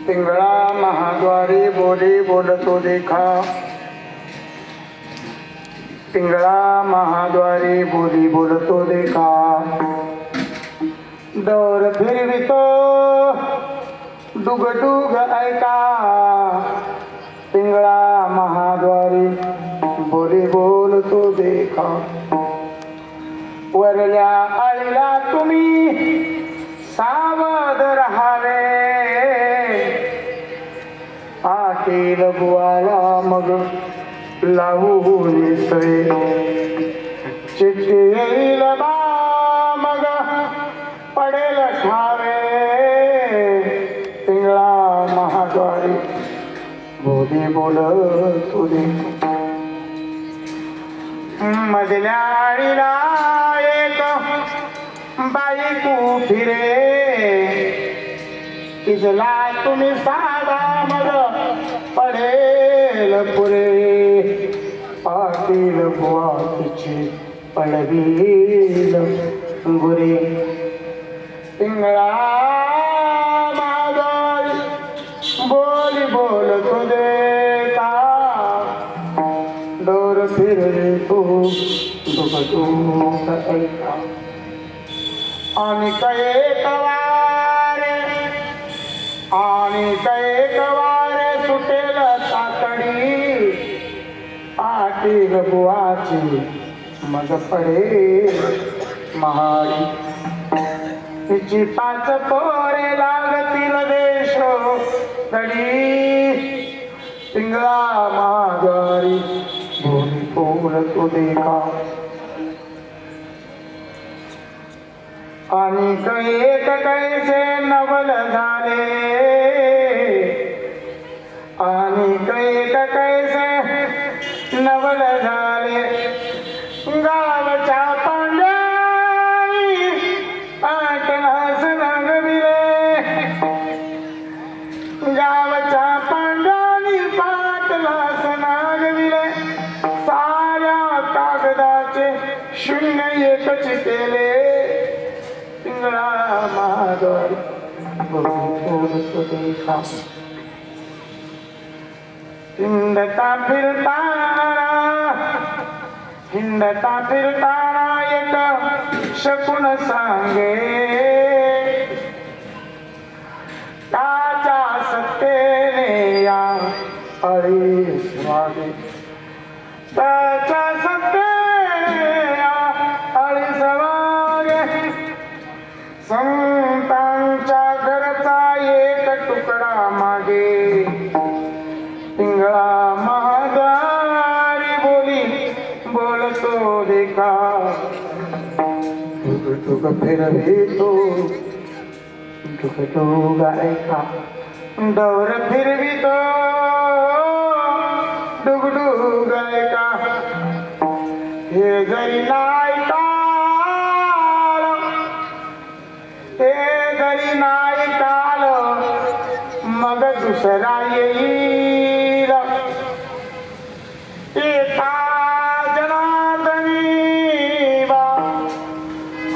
पिंगळा महाद्वारी बोली बोलतो देखा। पिंगळा महाद्वारी बोली बोलतो देखा। दौर फिरवितो डुगडुग ऐका। पिंगळा महाद्वारी बोली बोलतो देखा। वरल्या आळीला तुम्ही सावध रहावे। आटील बुवाला मग लावून सळे। चिठ्ठी येईल बा मग पडेल ठावे। पिंगळा महाद्वारी बोली बोलतो देखा। मधल्या आळीला एक बाई फिरे। तिजला तुम्ही साधा मग पडेल पुरे। पाटील बुवा तिची पडवील गुरे। पिंगळा महाद्वारी बोली बोलतो देखा। डोर फिरले तू दुखदुख ऐका। आणि कैक वारे सुटेल तातडी। पाटील बुवाची मग पडे महाडी। तिची 5 पोरे लागतील देश तडी। पिंगळा महाद्वारी बोली बोलतो देखा। आणि एक कैसे नवल झाले। आणि एक कैसे नवल झाले। गावच्या पांड्याई पाटलास रंगविले। गावच्या पांड्यानी पाटलास नागविले। साऱ्या कागदाचे शून्य एकच केले। पिंगळा महाद्वारी बोलतो देखा। हिंडता फिरताना एक शकुन सांगे। त्याच्या सत्तेने या अळीस वागे। त्याच्या सत्तेने या अळीस वागे। संतांच्या घरचा एक तुकडा मागे। पिंगळा महाद्वारी बोली बोल तो देखा टुक फिरवितो टुक गायका डोर फिरवितो डुगडुग गायका हे जरी नाही काल हे जरी नाही काल मग दुसरा येईल एका जनार्दनी बा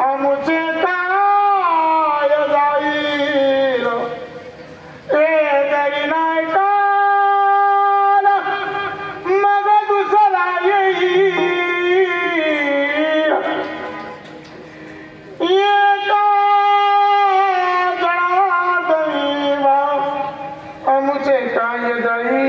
अमुचे काय जाईल हे जरी नाही काल मग दुसरा येईल एका जनार्दनी बा अमुचे काय जाईल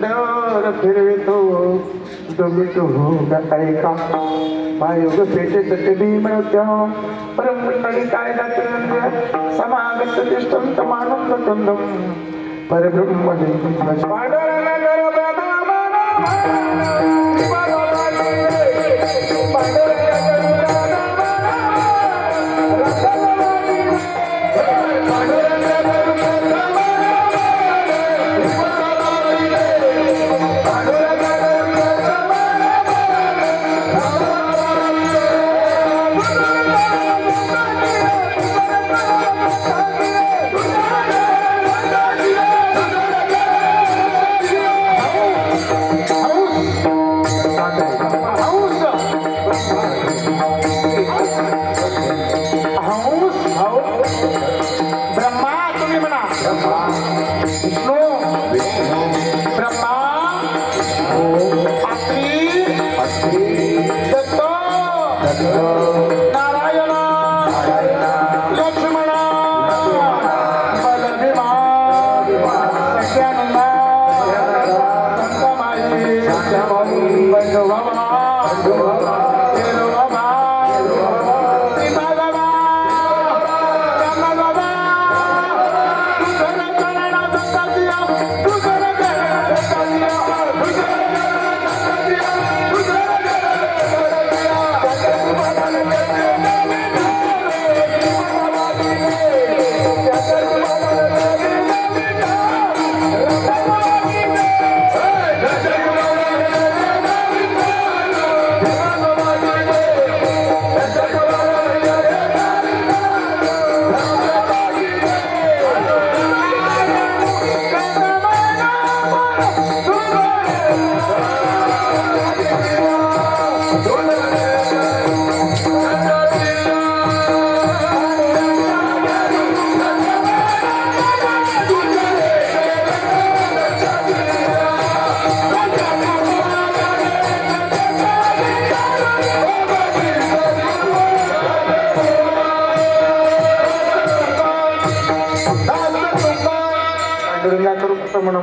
डोर फिरवितो गायका मायोग पेटे तटे भीमनत्य परमंडळी काय जाते समागत तिष्ठं तमानं कंदम परब्रह्म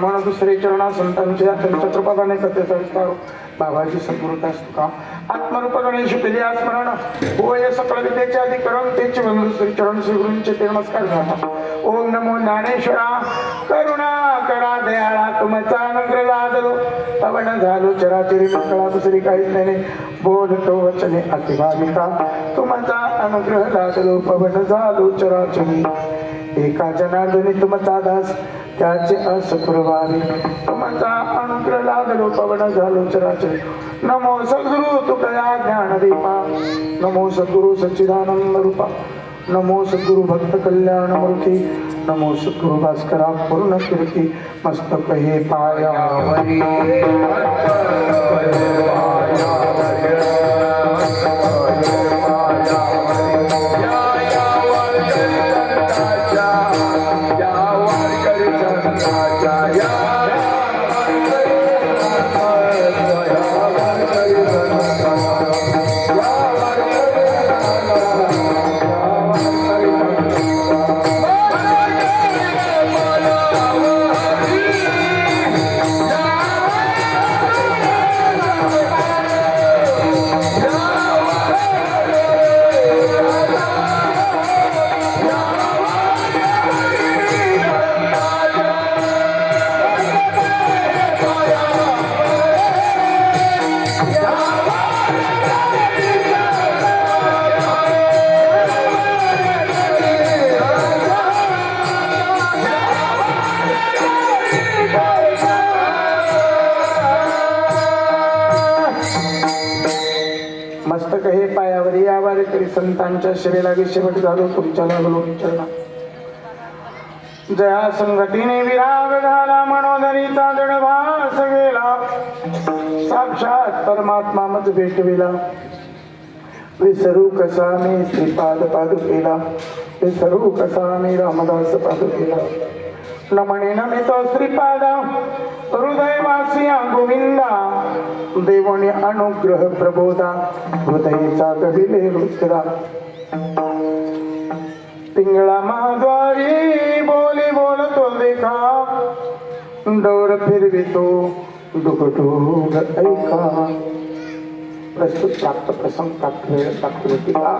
मन दुसरे चरणा संतांच्या छत्रपदाने सत्याचा विस्तार बाबाजी सद्गुरुता का आत्मरूप गणेश केले स्मरण होय सकल विद्येचे अधिकरण तेच बंधू श्री चरण श्री गुरूंचे ते नमस्कार घाला ओम नमो ज्ञानेश्वरा करुणा करा दयाळा तुमचा अनुग्रह लादलो पवन झालो चराचरी कळा दुसरी काहीच नाही बोलतो वचने अतिभाविका तुमचा अनुग्रह लादलो पवन झालो चराचरी एका जनार्दनी तुमचा दास त्याचे असप्रभावी तुमचा अनुग्रह लादलो पवन झालो चराचरी नमो सद्गुरु तुकया ज्ञानदीपा नमो सद्गुरु सच्चिदानंद रूपा नमो सद्गुरु भक्त कल्याण मूर्ती नमो सद्गुरु भास्करा पूर्ण कीर्ती मस्तक हे पायावरी मस्तक हे पायावर यावर तरी संतांच्या शिरेला शेवट झालो तुमच्या लागलो चरणा. जया संगतीने विराग झाला मनोदरीचा दडभास गेला. साक्षात परमात्मा मज भेटविला. विसरू कसा मी श्रीपाद पादुकेला. विसरू कसा मी रामदास पादुकेला. नमणे नमितो श्रीपाद हृदयवासिया गोविंदा. देवणी अनुग्रह प्रबोधा हृदयचा कविले रुद्रा. पिंगळा महाद्वारी बोली बोलतो देखा. डोर फिरवितो डुगडुग ऐका. प्रस्तुत प्राप्त प्रसंग प्राप्त वेळ प्राप्त होतीला.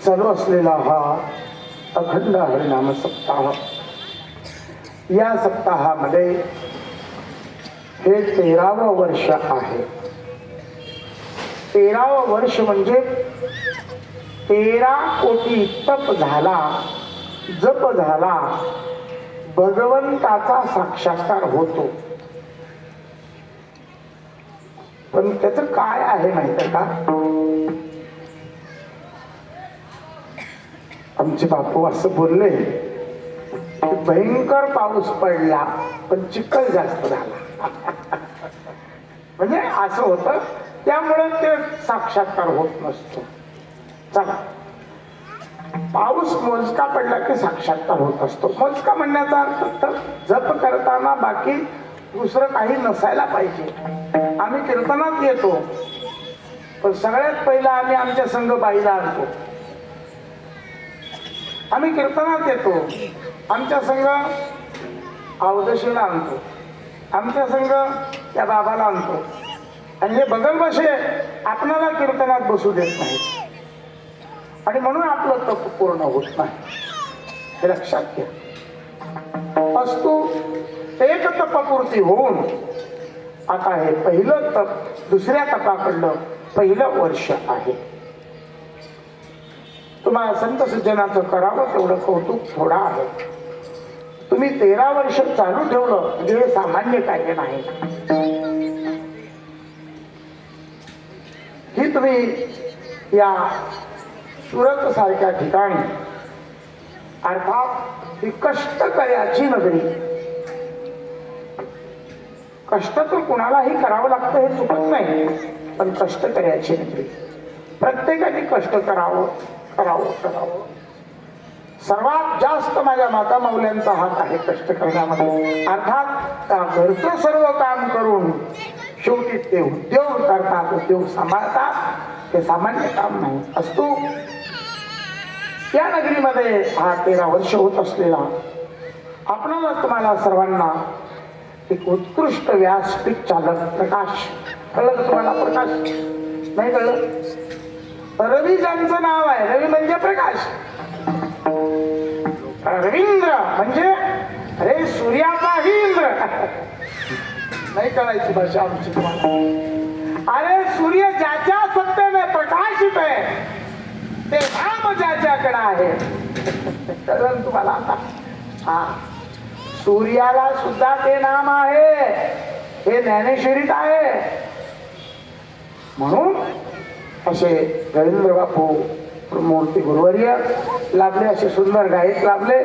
चालू असलेला हा अखंड हरिनाम सप्ताह. या सप्ताहामध्ये हे 13वं वर्ष आहे. 13वं वर्ष म्हणजे 13 कोटी तप झाला, जप झाला, भगवंताचा साक्षात्कार होतो. पण त्याचं काय आहे माहिती का? आमचे बापू असं बोलले की भयंकर पाऊस पडला पण चिखल जास्त झाला. म्हणजे असं होतं, त्यामुळे ते साक्षात्कार होत नसतो. चला, पाऊस मोजका पडला की साक्षात्कार होत असतो. मोजका म्हणण्याचा अर्थ तर जप करताना बाकी दुसरं काही नसायला पाहिजे. आम्ही कीर्तनात येतो पण सगळ्यात पहिला आम्ही आमच्या संघ बाईला आणतो. आम्ही कीर्तनात येतो, आमच्या संघ अवदशीला आणतो, आमच्या संघ त्या बाबाला आणतो. आणि हे बगल बसे आपणाला कीर्तनात बसू देत नाही आणि म्हणून आपलं तप पूर्ण होत नाही. हे लक्षात घ्या. वस्तू एक तपपूर्ती होऊन आता हे पहिलं तप दुसऱ्या तपाकडलं पहिलं वर्ष आहे. तुम्हाला संत सज्जनाचं करावं तेवढं कौतुक थोडा आहे. तुम्ही 13 वर्ष चालू ठेवलं म्हणजे हे सामान्य कार्य नाही. ही तुम्ही या सुरत सारख्या ठिकाणी अर्थात ही कष्टकर्याची नगरी. कष्ट तर कुणालाही करावं लागतं हे चुकत नाही, पण कष्टकर्याची नगरी. प्रत्येकाने कष्ट करावं करावं करावं. सर्वात जास्त माझ्या माता माऊल्यांचा हात आहे कष्ट करण्यामध्ये. अर्थात घरचं सर्व काम करून शेवटी ते उद्योग करतात, उद्योग सांभाळतात. ते सामान्य काम नाही असतो. या नगरीमध्ये हा 13 वर्ष होत असलेला आपणाला तुम्हाला सर्वांना एक उत्कृष्ट व्यासपीठ चालक प्रकाश. कळलं का तुम्हाला? प्रकाश नाही कळलं? रवी ज्यांचं नाव आहे, रवी म्हणजे प्रकाश. रवींद्र म्हणजे अरे सूर्याचाही इंद्र. नाही कळायची भाषा आमची तुम्हाला. अरे सूर्य ज्याच्या सत्तेने प्रकाशित आहे ते नाम ज्याच्याकडे आहे. कळलं तुम्हाला आता? हा, सूर्याला सुद्धा ते नाम आहे. हे ज्ञानेश्वरीत आहे. म्हणून असे रवींद्र बापू मूर्ती गुरुवर्य लाभले, असे सुंदर गायक लाभले.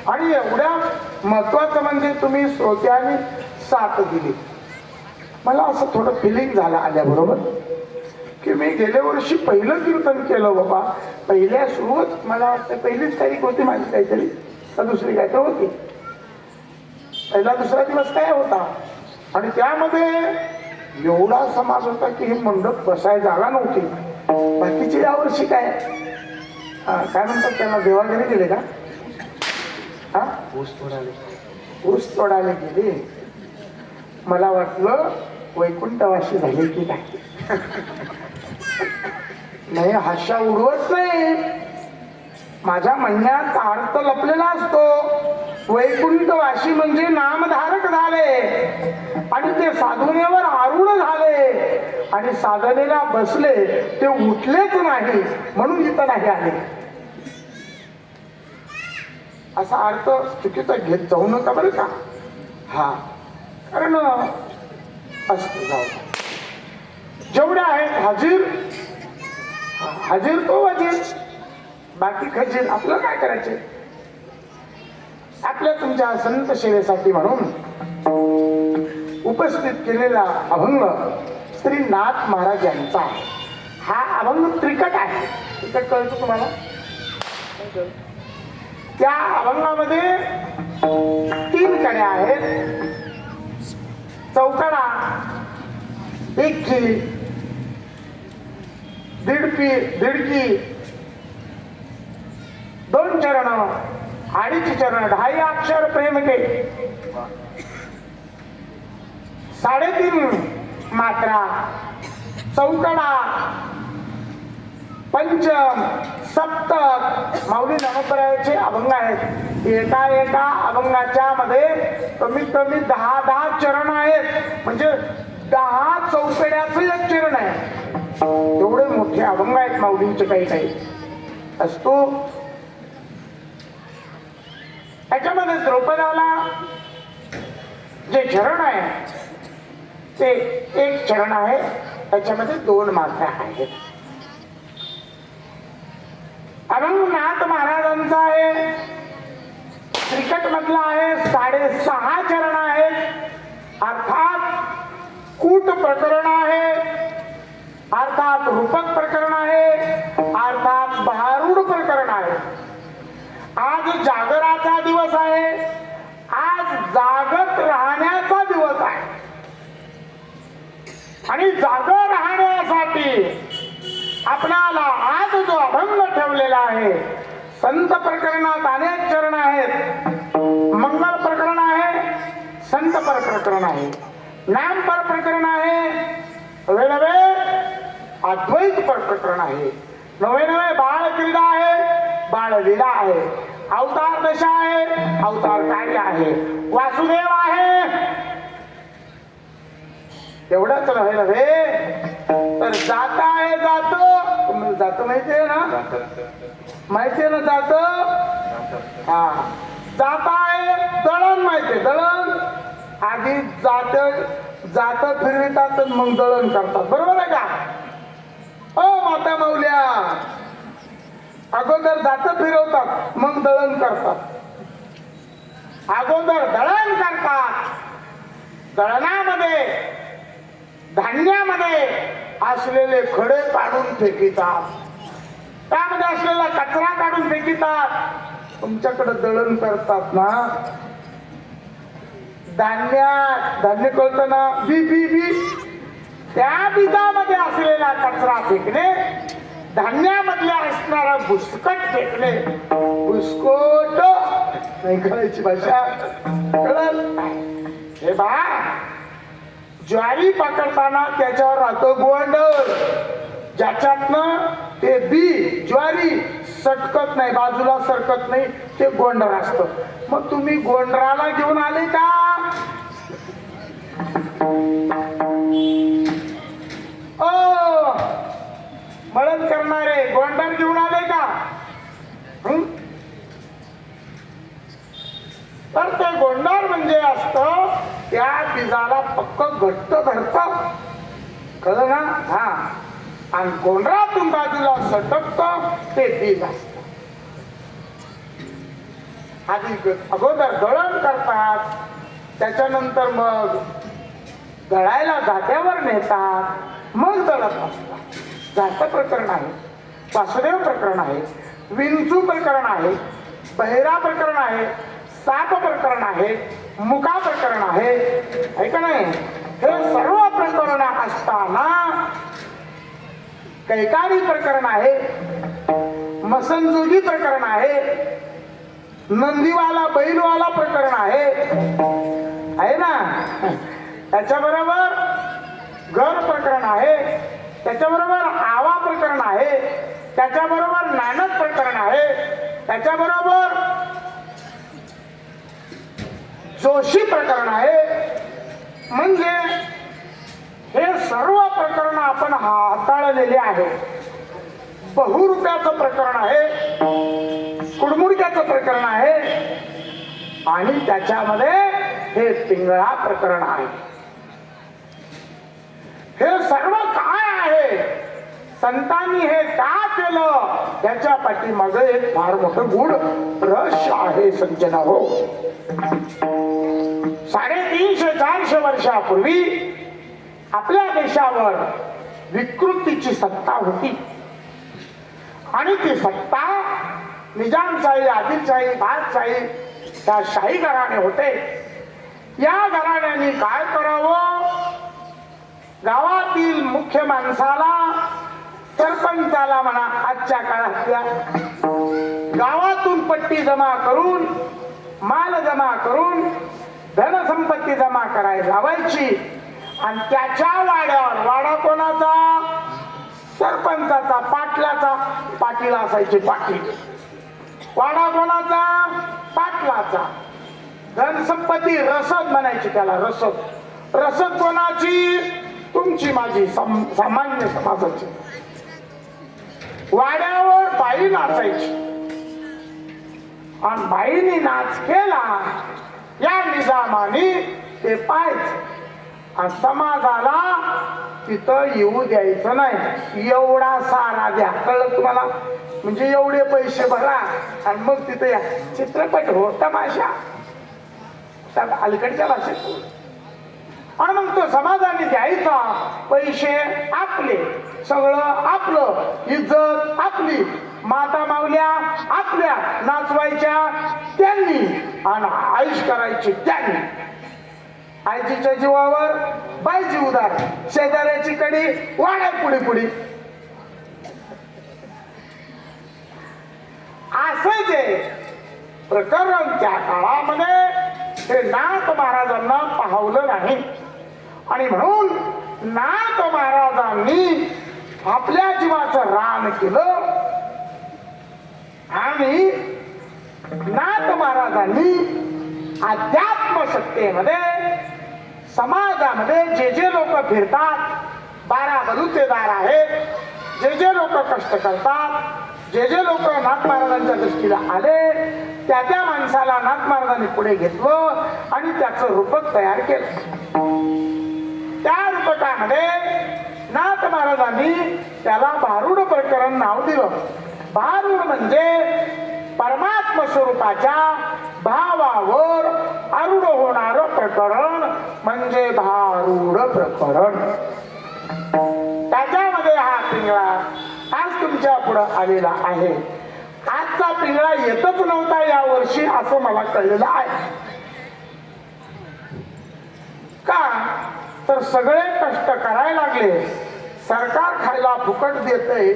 आणि एवढ्या महत्वाचं म्हणजे तुम्ही श्रोत्यांनी साथ दिली. मला असं थोडं फिलिंग झालं आल्याबरोबर की मी गेल्या वर्षी पहिलं कीर्तन केलं बाबा. पहिल्या सुरुवात मला वाटतं पहिलीच तारीख होती माझी काहीतरी का दुसरी काय तर होती. पहिला दुसरा दिवस काय होता आणि त्यामध्ये एवढा समाज होता की हे मंडप बसायला जागा नव्हती. बाकीचे यावर्षी काय काय म्हणतात त्यांना, देवाघरी गेले का? हा, ऊस तोडायला गेले. मला वाटलं वैकुंठवासी झाले की काय. नाही, हास्या उडवत नाही. माझ्या म्हणण्यात अर्थ लपलेला असतो. वैकुंठवासी म्हणजे नामधारक झाले आणि ते साधनेवर आरूढ झाले आणि साधनेला बसले, ते उठलेच नाही म्हणून इथं नाही आले. असा अर्थ चुकीचा घेत जाऊ नका बरं का. हा, कारण असं जाऊ जेवढे आहेत हाजीर, हाजीर तो वजीर, बाकी खजीर. आपलं काय करायचे? आपल्या तुमच्या संत सेवेसाठी म्हणून उपस्थित केलेला अभंग श्री नाथ महाराज यांचा आहे. हा अभंग त्रिकट आहे. त्रिकट कळतो तुम्हाला? त्या अभंगामध्ये 3 कड्या आहेत. चौकडा, एक्की, दीडकी, 2 चरण, 2.5 चरण, 2.5 अक्षर प्रेम के, 3.5 मात्रा, चौकडा, पंचम, सप्तक, माऊली नवपरायाचे अभंग आहेत. एका अभंगाच्या मध्ये कमीत कमी 10 चरण आहेत. म्हणजे 10 चौकड्याचं एक चरण आहे. एवढे मोठे अभंग आहेत माऊलींचे. काही असतो त्याच्यामध्ये द्रौपदाला जे चरण आहे ते एक चरण आहे. त्याच्यामध्ये 2 मात्रा आहेत. अभंग नाथ महाराजांचा आहे. त्रिकट मधला आहे. 6.5 चरण आहेत. अर्थात कूट प्रकरण आहे, अर्थात रूपक प्रकरण आहे, अर्थात भारूड प्रकरण आहे. आज जागराचा दिवस आहे. आज जागत राहण्याचा दिवस आहे. आणि जागर राहण्यासाठी आपणाला आज जो अभंग ठेवलेला आहे, संत प्रकरणात अनेक चरण आहेत. मंगल प्रकरण आहे, संत प्रकरण आहे, नाम पर प्रकरण आहे, नवे अद्वैत पर प्रकरण आहे, नवे बाळ क्रीडा आहे, बाळ लीला आहे, अवतार दशा आहे, अवतार कार्य आहे, वासुदेव आहे. एवढंच नव्हे तर जाता आहे. जात माहिती आहे ना? माहिती आहे ना जात? हा, जाता आहे. दळण माहिती आहे? दळण आधी जात फिरवितात मग दळण करतात. बरोबर आहे का? माता माऊल्या अगोदर जात फिरवतात मग दळण करतात. अगोदर दळण करतात. दळणामध्ये धान्यामध्ये असलेले खडे काढून फेकितात. त्यामध्ये असलेला कचरा काढून फेकितात. तुमच्याकडे दळण करतात ना, धान्य कळतं ना, बी त्या बीजामध्ये असलेला कचरा फेकणे, धान्यामधले असणारा भुसकट फेकणे. भुसकोट नाही कळायची भाषा कळल. हे बा, ज्वारी पकडताना त्याच्यावर राहतो गोंडर, ज्याच्यातनं ते बी ज्वारी सटकत नाही, बाजूला सरकत नाही, ते गोंडर असत. मग तुम्ही गोंडराला घेऊन आले का? मळण करणारे गोंडर घेऊन आले का? तर ते गोंडर म्हणजे असतं त्या बीजाला पक्क घट्ट धरतं. कळलं ना? हा, आणि गोंडरातून बाजूला सटकतं ते बीज असत. आधी अगोदर दळण करतात, त्याच्यानंतर मग दळायला जात्यावर नेतात, मग दळत असतात. जात प्रकरण आहे, वासुदेव प्रकरण आहे, विंचू प्रकरण आहे, बहिरा प्रकरण आहे, साप प्रकरण आहे, मुका प्रकरण आहे का नाही? हे सर्व प्रकरण असताना कैकाडी प्रकरण आहे, मसनजोगी प्रकरण आहे, नंदीवाला बैलवाला प्रकरण आहे ना? त्याच्याबरोबर घर प्रकरण आहे, त्याच्याबरोबर आवा प्रकरण आहे, त्याच्याबरोबर नानक प्रकरण आहे, त्याच्याबरोबर जोशी प्रकरण आहे. म्हणजे हे सर्व प्रकरण आपण हाताळलेले आहे. बहुरूप्याचं प्रकरण आहे, कुडमुडक्याचं प्रकरण आहे, आणि त्याच्यामध्ये हे पिंगळा प्रकरण आहे. हे सर्व काय संतांनी हे का केलं याच्या पाठीमागे एक फार मोठं गूढ रहस्य आहे सज्जन हो. 350-400 वर्षापूर्वी आपल्या देशावर विकृतीची सत्ता होती आणि ती सत्ता निजामशाही, आदिलशाही, बादशाही त्या शाही घराणे होते. या घराण्याने काय करावं, गावातील मुख्य माणसाला, सरपंचाला म्हणा, आजच्या काळातल्या गावातून पट्टी जमा करून, माल जमा करून, धनसंपत्ती जमा करायला लावायची आणि त्याच्या वाड्यावर, वाडा कोणाचा, सरपंचाचा, पाटलाचा, पाटील असायचे पाटील. वाडा कोणाचा, पाटलाचा. धनसंपत्ती रसद म्हणायची त्याला, रसद. रसद कोणाची, तुमची माझी, सामान्य समाजाची. वाड्यावर बाई नाचायची आणि बाईनी नाच केला या निजामाने ते पाहायचं आणि समाजाला तिथं येऊ द्यायचं नाही. एवढा सारा द्या, कळलं तुम्हाला, म्हणजे एवढे पैसे भरा आणि मग तिथं या. चित्रपट हो, तमाशा अलीकडच्या भाषेत. आणि मग तो समाजाने द्यायचा, पैसे आपले, सगळं आपलं, इज्जत आपली, माता मावल्या आपल्या, नाचवायच्या त्यांनी आणि आयुष करायची त्यांनी. आईच्या जीवावर बाईची उदार, शेजाऱ्याची कडी वाड्या पुढे पुढे. असं जे प्रकरण त्या काळामध्ये हे नाथ महाराजांना पाहवलं नाही आणि म्हणून नाथ महाराजांनी आपल्या जीवाचं रान केलं आणि नाथ महाराजांनी अध्यात्म सत्तेमध्ये समाजामध्ये जे जे लोक फिरतात, 12 बलुतेदार आहेत, जे जे लोक कष्ट करतात, जे जे लोक नाथ महाराजांच्या दृष्टीला आले, त्या त्या माणसाला नाथ महाराजांनी पुढे घेतलं आणि त्याचं रूपक तयार केलं. त्या रूपकामध्ये नाथ महाराजांनी त्याला भारूड प्रकरण नाव दिलं. भारूड म्हणजे परमात्म स्वरूपाच्या भावावर आरूढ होणार प्रकरण म्हणजे भारूड प्रकरण. त्याच्यामध्ये हा पिंगळा आज तुमच्या पुढं आलेला आहे. आजचा पिंगळा येतच नव्हता या वर्षी असं मला कळलेलं आहे. का तर सगळे कष्ट करायला लागले, सरकार खायला फुकट देतंय,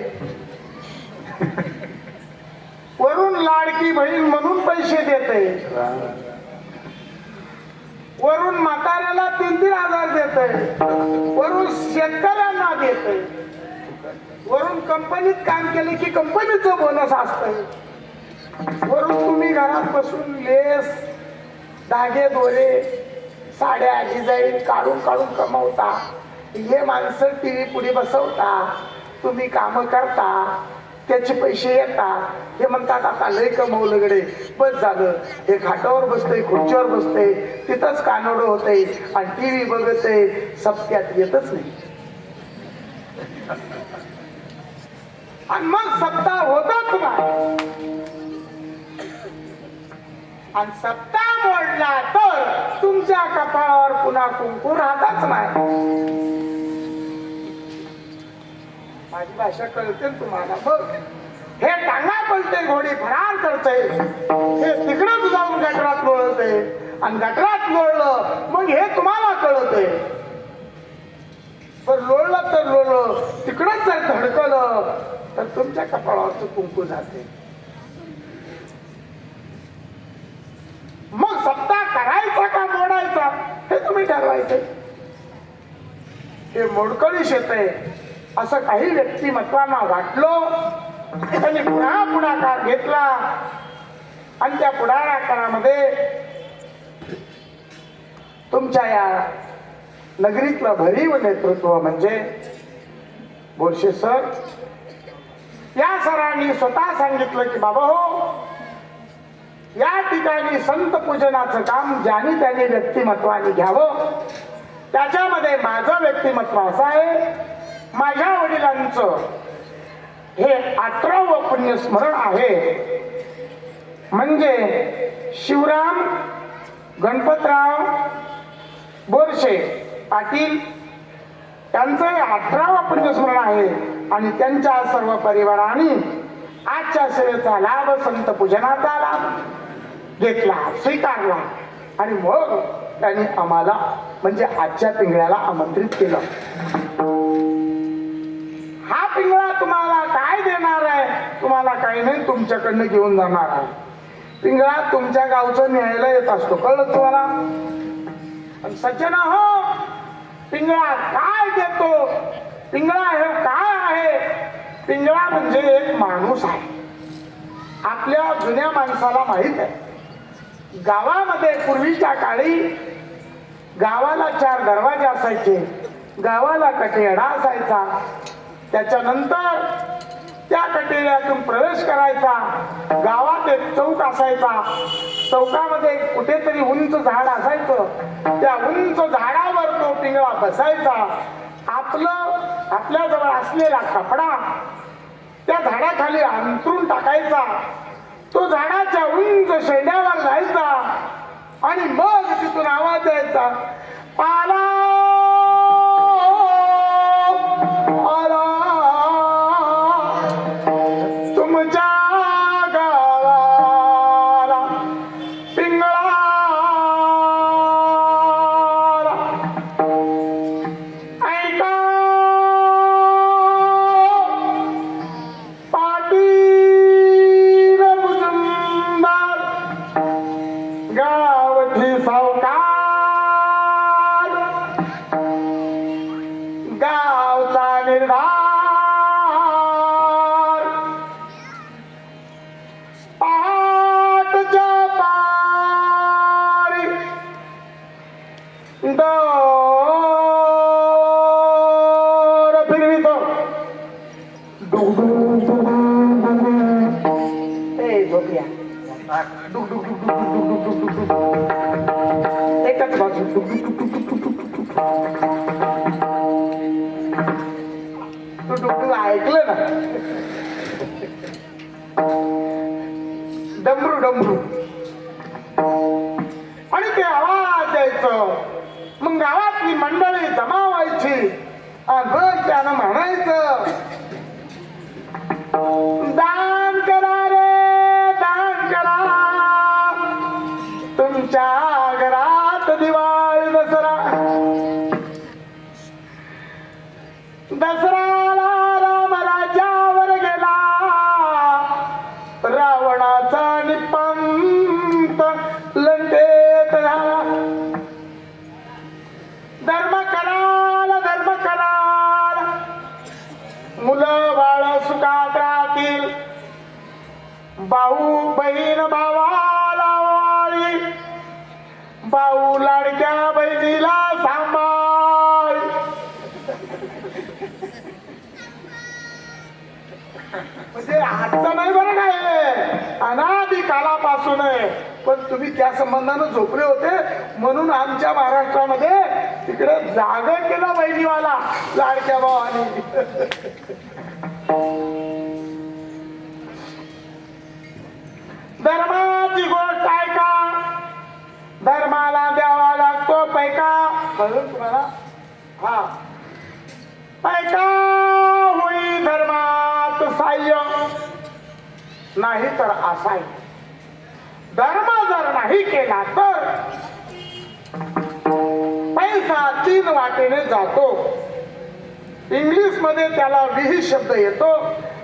वरून लाडकी बहीण म्हणून पैसे देतंय, वरून म्हाताऱ्याला 3-3 हजार देतंय, वरून शेतकऱ्यांना देतंय, वरून कंपनीत काम केले की कंपनीचं बोनस असतंय, वरून तुम्ही घरात बसून लेस, धागे दोरे, साड्या डिझाईन काढून काढून कमवता. हे माणसं टीव्ही पुढे बसवता, तुम्ही काम करता, त्याचे पैसे येतात. हे म्हणतात आता लय कमवलं गडे, बस झालं. हे खाटावर बसतंय, खुर्चीवर बसतंय, तिथंच कानोडं होतंय आणि टीव्ही बघतंय, सप्त्यात येतच नाही. आणि मग सप्ताह होतच नाही आणि सप्ताह मोडला तर तुमच्या कपाळावर पुन्हा कुंकू राहतच नाही. माझी भाषा कळते तुम्हाला. मग हे टांगा पलते, घोडी फरार करते, हे तिकडच जाऊन गटरात लोळते आणि गटरात लोळलं मग हे तुम्हाला कळते. पण लोळलं तर लोळलं, तिकडच जर धडकलं तर तुमच्या कपाळावरचं कुंकू जाते. मग सप्ताह करायचा का मोडायचा हे तुम्ही ठरवायचं. हे मोडकळीस येतंय असं काही व्यक्तिमत्वांना वाटलं, त्यांनी पुढाकार घेतला आणि त्या पुढाकारामध्ये तुमच्या या नगरीतलं भरीव नेतृत्व म्हणजे बोरशे सर. या सरांनी स्वतः सांगितलं की बाबा हो, या ठिकाणी संत पूजनाचं काम ज्याने त्याने व्यक्तिमत्वाने घ्यावं. त्याच्यामध्ये माझं व्यक्तिमत्व असं आहे, माझ्या वडिलांचं हे 18वं पुण्यस्मरण आहे. म्हणजे शिवराम गणपतराव बोरशे पाटील त्यांचं हे 18वं पुण्यस्मरण आहे. आणि त्यांच्या सर्व परिवाराने आजच्या सेवेचा लाभ, संत पूजनाचा लाभ घेतला, स्वीकारला. आणि मग त्यांनी आम्हाला म्हणजे आजच्या पिंगळ्याला आमंत्रित केलं. हा पिंगळा तुम्हाला काय देणार आहे? तुम्हाला काही नाही, तुमच्याकडनं घेऊन जाणार आहे. पिंगळा तुमच्या गावचं न्यायला येत असतो, कळलं तुम्हाला? पण सज्जन हो, पिंगळा काय देतो? पिंगळा हे काय आहे? पिंगळा म्हणजे एक माणूस आहे. आपल्या जुन्या माणसाला माहित आहे, गावामध्ये पूर्वीच्या काळी गावाला 4 दरवाजे असायचे, गावाला कटेडा असायचा. त्याच्यानंतर त्या कटेड्यातून प्रवेश करायचा. गावात एक चौक असायचा, चौकामध्ये कुठेतरी उंच झाड असायचं. त्या उंच झाडावर तो पिंगळा बसायचा. आपल्याजवळ असलेला कपडा त्या झाडाखाली अंथरून टाकायचा. तो झाडाच्या उंच शेंड्यावर जायचा आणि मग तिथून आवाज यायचा, आला आला तुमच्या गावाला पिंगळा. ऐका पाटील मुजुमदार गावठी सावकार, गावचा निर्धार, पहाटच्या पारी दर फिरवितो. ए झोपया, डुक डुक डुक डुक डुक डुक डुक डुक, एकच बाजू डुक डुक डुक डुक डुक डुक डुक. तू डुक डुक ऐकलं ना? डमरू डमरू. आणि ते आवाज द्यायचं. मग गावातली मंडळी जमा व्हायची आणि मग त्यानं म्हणायचं, दान करा रे दान करा, तुमच्या घरात दिवाळी दसरा. दसराला राम राज्यावर गेला, रावणाचा निपंत लंकेत झाला. धर्म कराल धर्म कराल, मुलं बाळ सुखात राहतील. भाऊ बहीण भावाला वाळी, भाऊ लाडक्या बहिणीला सांभाळ. म्हणजे आजचं नाही बरं काय, अनादी कालापासून आहे. पण तुम्ही त्या संबंधानं झोपले होते म्हणून आमच्या महाराष्ट्रामध्ये तिकडे जाग केला बहिणीवाला लाडक्या भावानी. धर्माची गोष्ट आहे का? धर्माला द्यावा लागतो पैका. कळलं तुम्हाला? हा, पैका होई धर्मात साह्य, नाही तर असाय. धर्म जर नाही केला तर पैसा 3 वाटेने जातो. इंग्लिश मध्ये त्याला विही शब्द येतो,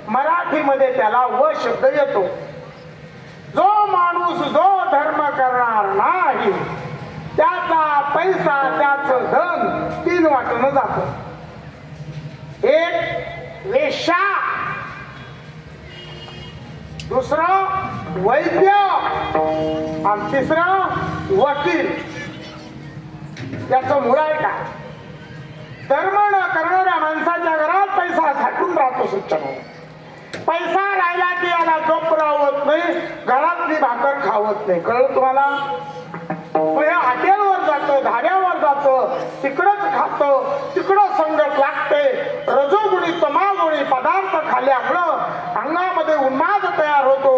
मराठीमध्ये त्याला व शब्द येतो. जो माणूस जो धर्म करणार नाही त्याचा पैसा, त्याचं धन 3 वाटेनं जातो. एक वेश्या, दुसरं वैद्य आणि तिसरं वकील. याचं मूळ आहे का? धर्म न करणाऱ्या माणसाच्या घरात पैसा साठून राहतो. सूचना, पैसा राहिला की याला झोप राहत नाही, घरातली भाकर खावत नाही. कळलं तुम्हाला? हॉटेलवर जातं, धाब्यावर जातं, तिकडच खातं, तिकडं संगत लागते. रजोगुणी तमागुणी पदार्थ खाल्ल्यामुळं मनामध्ये उन्माद तयार होतो.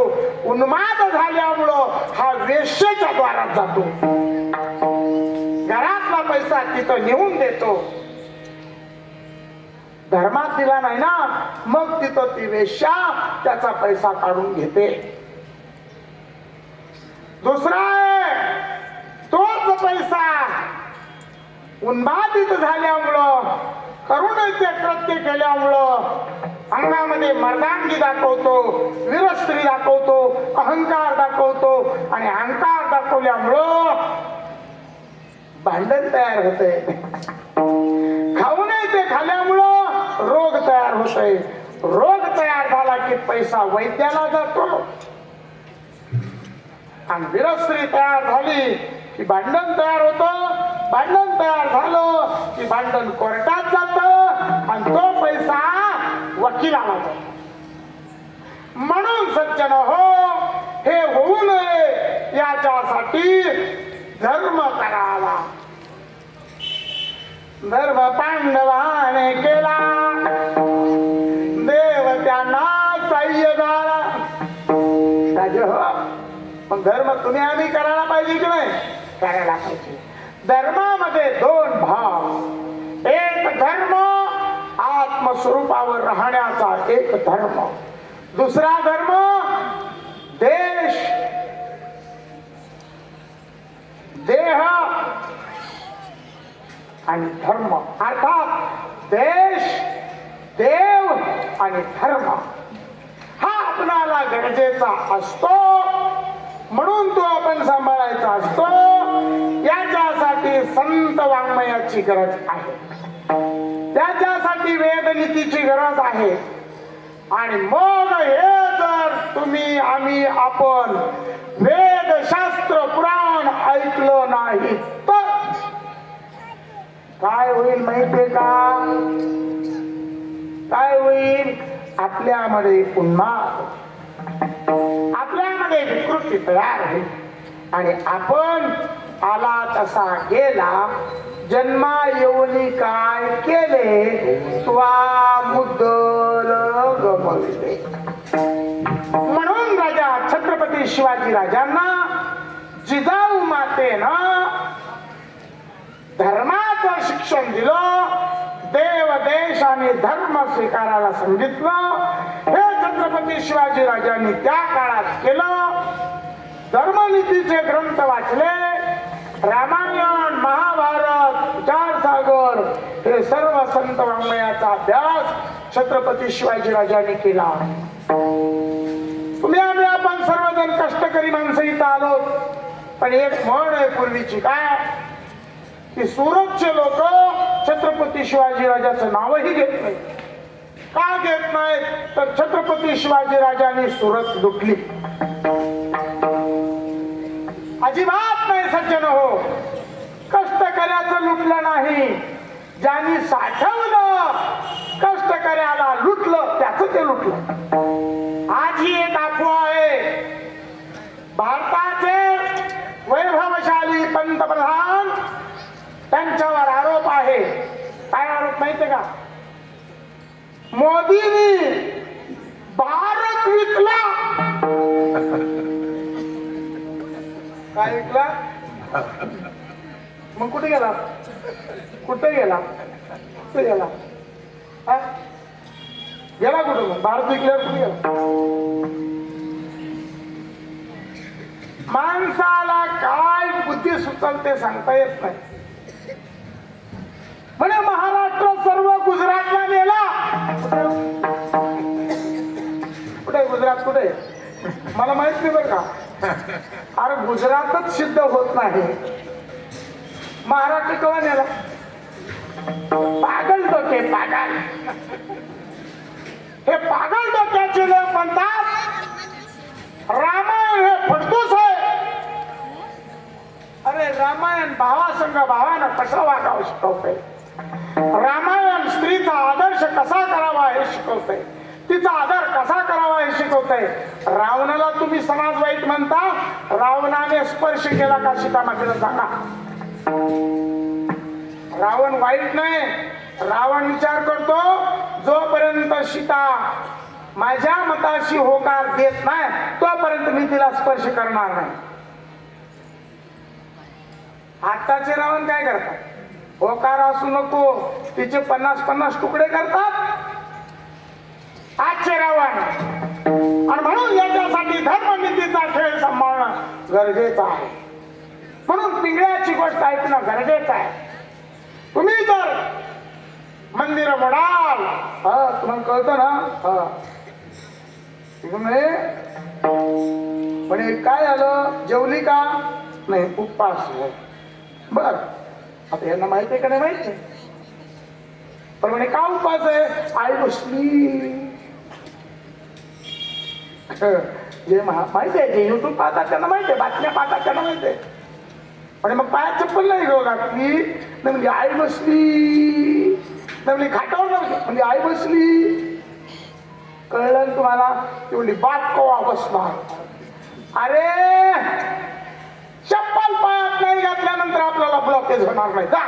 उन्माद झाल्यामुळं हा वेश्येच्या द्वारात जातो. घरातला पैसा तिथं नेऊन देतो. धर्मात दिला नाही ना, मग तिथं ती वेश्या त्याचा पैसा काढून घेते. दुसरा आहे तोच पैसा उन्मादित झाल्यामुळं, करुणेचे कृत्य केल्यामुळं अंगामध्ये मर्दानगी दाखवतो, वीरस्त्री दाखवतो, अहंकार दाखवतो आणि अहंकार दाखवल्यामुळं भांडण तयार होते. खाऊ नये ते खाल्ल्यामुळं रोग तयार होतोय. रोग तयार झाला की पैसा वैद्याला जातो आणि वीरस्त्री तयार झाली की भांडण तयार होतं. भांडण तयार झालं की भांडण कोर्टात जातं आणि तो पैसा वकिलाला जातो. म्हणून सज्जन हो, हे होऊ नये याच्यासाठी धर्म करावा. धर्म पांडवाने केला, देव त्यांना सह्य झाला. राजे हो, पण धर्म तुम्ही आम्ही करायला पाहिजे की नाही? करायला पाहिजे. धर्मामध्ये दोन भाग. एक धर्म आत्मस्वरूपावर राहण्याचा एक धर्म. दुसरा धर्म देश, देह आणि धर्म. अर्थात देश, देव आणि धर्म हा आपल्याला गरजेचा असतो. म्हणून तो आपण सांभाळायचा असतो. याच्यासाठी संत वाङ्मयाची गरज आहे. त्याच्यासाठी वेदनीतीची गरज आहे. आणि मग हे जर तुम्ही आम्ही आपण वेद शास्त्र पुराण ऐकलं नाही तर काय होईल माहितीये का? काय होईल? आपल्यामध्ये उन्माद, आपल्यामध्ये विकृती तयार होईल आणि आपण आला तसा गेला. जन्मा येऊनी काय केले त्वा मुद्दल गमविले. म्हणून राजा छत्रपती शिवाजी राजांना जिजाऊ मातेनं धर्माचं शिक्षण दिलं. देव, देश आणि धर्म स्वीकारायला सांगितलं. हे छत्रपती शिवाजी राजांनी त्या काळात केलं. धर्मनीतीचे ग्रंथ वाचले. रामायण, महाभारत, विचारसागर हे सर्व संत वाङ्मयाचा अभ्यास छत्रपती शिवाजी राजांनी केला. तुम्ही आम्ही आपण सर्वजण कष्टकरी माणसं इथं आलो. पण एक म्हण आहे पूर्वीची, काय की सुरतचे लोक छत्रपती शिवाजी राजाचं नावही घेत नाही. का घेत नाहीत? तर छत्रपती शिवाजी राजांनी सुरत लुटली. अजिबात नाही सज्जन हो. कष्टकऱ्याचं लुटलं नाही. ज्यांनी साठवलं, कष्टकऱ्याला लुटलं, त्याचं ते लुटलं. आज ही एक अफवा आहे. भारताचे वैभवशाली पंतप्रधान, त्यांच्यावर आरोप आहे. काय आरोप माहितीये का? मोदींनी भारत विकला. काय विकला? मग कुठे गेला? कुठे गेला? कुठे गेला? गेला कुठे? मग भारत विकल्यावर कुठे गेला? माणसाला काय बुद्धी सुचल ते सांगता येत नाही. म्हणे महाराष्ट्र सर्व गुजरातला नेला. कुठे गुजरात? कुठे? मला माहित नाही बरं का. अरे गुजरातच सिद्ध होत नाही, महाराष्ट्र केव्हा नेला? पागल डोके, पागल. हे पागल डोक्याचे लोक म्हणतात रामायण हे फडतूस आहे. अरे रामायण भावासंग भावानं कसं वागावं शिकवतंय. रामायण स्त्रीचा आदर्श कसा करावा हे शिकवतंय. तिचा आदर कसा करावा हे शिकवतंय. रावणाला तुम्ही समाज वाईट म्हणता. रावणाने स्पर्श केला का सीतामातेला? सांगा. रावण वाईट नाही. रावण विचार करतो जोपर्यंत सीता माझ्या मताशी होकार देत नाही तोपर्यंत मी तिला स्पर्श करणार नाही. आताचे रावण काय करतात? होकार असू नको तिचे 50-50 तुकडे करतात आजचे रावण. आणि म्हणून याच्यासाठी धर्मनीतीचा खेळ सांभाळणं गरजेचं आहे. म्हणून पिंगळ्याची गोष्ट ऐकणं गरजेचं आहे. तुम्ही जर मंदिर मोडाल, तुम्हाला कळतं ना, म्हणे काय आलं, जेवली का नाही, उपवास. बर, आता यांना माहिती आहे का नाही माहिती, पण म्हणे का उपवास आहे, आई बसली. जे माहिती आहे, जे युट्यूब पाहतात त्यांना माहिती आहे, बातम्या पाहतात त्यांना माहिती आहे. आणि मग पायात चप्पल नाही घेऊ घातली, म्हणजे आई बसली, म्हणजे खाटावर नव्हती, म्हणजे आई बसली. कळलं तुम्हाला? ती म्हणली बाप कवा बसणार. अरे चप्पल पायात नाही घातल्यानंतर आपल्याला ब्लॉकेज होणार नाही. जा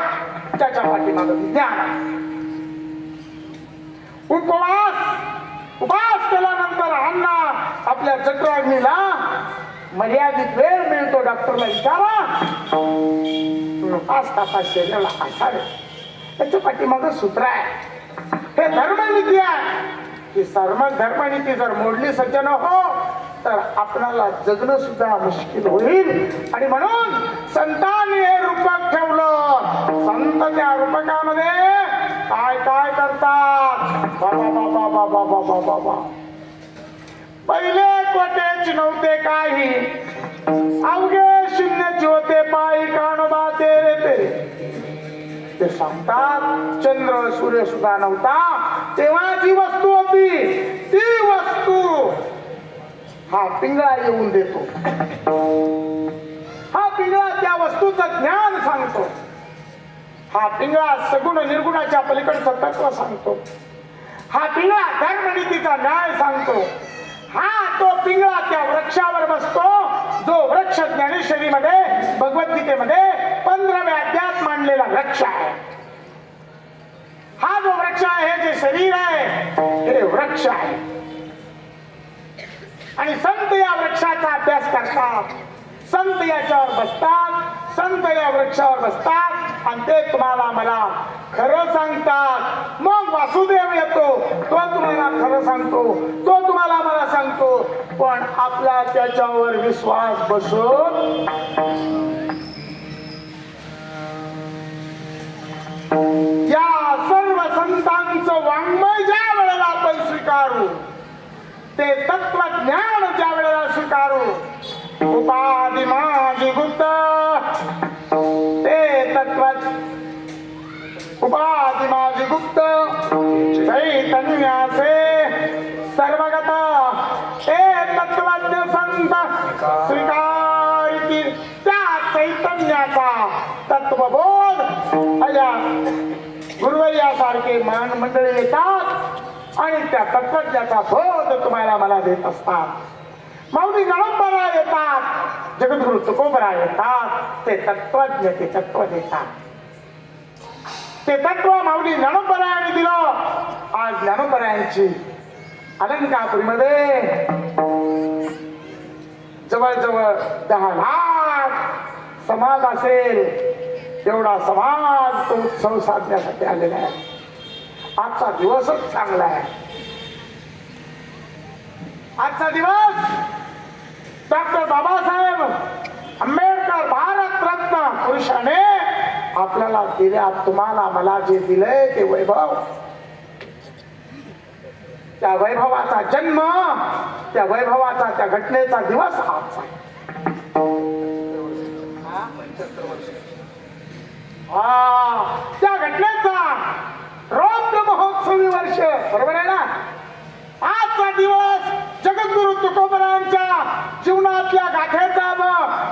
त्याच्या पाठीमागं ज्ञान. उपवास केल्यानंतर अण्णा आपल्या जठराग्नीला मर्यादित वेळ मिळतो. डॉक्टरला विचारा, 5 तासात शरीराला आषाढ. त्याच्या पाठीमागं सूत्र आहे, हे धर्मनीती आहे. ही धर्मनीती जर मोडली सज्जन हो तर आपल्याला जगणं सुद्धा मुश्किल होईल. आणि म्हणून संतांनी हे रूपक ठेवलं. संत त्या रूपकामध्ये काय काय करतात, बाबा बाबा बाबा बाबा बाबा. पहिले कोटेच नव्हते काही, अवघे शून्याचे होते पायी कानोबा तेरे तेरे. ते सांगतात चंद्र सूर्य सुद्धा नव्हता तेव्हा जी वस्तू होती ती वस्तू हा पिंगळा येऊन देतो. हा पिंगळा त्या वस्तूचं ज्ञान सांगतो. हा पिंगळा सगुण निर्गुणाच्या पलीकडचं तत्व सांगतो. हा पिंगळा धर्मनीतीचा न्याय सांगतो. हा तो पिंगळा त्या वृक्षावर बसतो जो वृक्ष ज्ञानेश्वरीमध्ये भगवद्गीतेमध्ये 15व्या अध्यायात मांडलेला वृक्ष आहे. हा जो वृक्ष आहे, जे शरीर आहे, हे वृक्ष आहे. आणि संत या वृक्षाचा अभ्यास करतात, संत याच्यावर बसतात, संत या वृक्षावर बसतात आणि ते तुम्हाला मला खरं सांगतात. मग वासुदेव येतो, तो तुम्हाला खरं सांगतो, तो तुम्हाला मला सांगतो. पण आपला त्याच्यावर विश्वास बसून या सर्व संतांचं वाङ्मय ज्या वेळेला आपण स्वीकारू, ते तत्वज्ञान ज्या वेळेला स्वीकारू, उपाधी माझी गुप्त ते तत्व, उपाधी माझी गुप्त चैतन्याचे सर्वगत ते तत्वज्ञ संत स्वीकारिती. त्या चैतन्याचा तत्वबोध अया गुरुवर्यासारखे मान मंडळी येतात आणि त्या तत्वज्ञाचा बोध तुम्हाला मला देत असतात. माऊली नळंबरा येतात, जगद्गुरु तुकोबरा येतात, ते तत्वज्ञ ते तत्व देतात. ते तत्व माऊली ज्ञानोबरायांनी दिलं. आज ज्ञानोबरायांची अलंकापुरीमध्ये जवळजवळ 10 लाख समाज असेल, एवढा समाज तो उत्सव साधण्यासाठी आलेला आहे. आजचा दिवसच चांगला आहे. आजचा दिवस डॉक्टर बाबासाहेब आंबेडकर भारतरत्न पुरुषाने आपल्याला दिल्या, तुम्हाला मला जे दिलंय ते वैभव, त्या वैभवाचा जन्म, त्या वैभवाचा त्या घटनेचा दिवस आजचा. त्या घटनेचा रौद्र महोत्सवी वर्ष, बरोबर आहे ना. आजचा दिवस जगद्गुरु तुकोबरायांच्या जीवनातल्या गाथेचा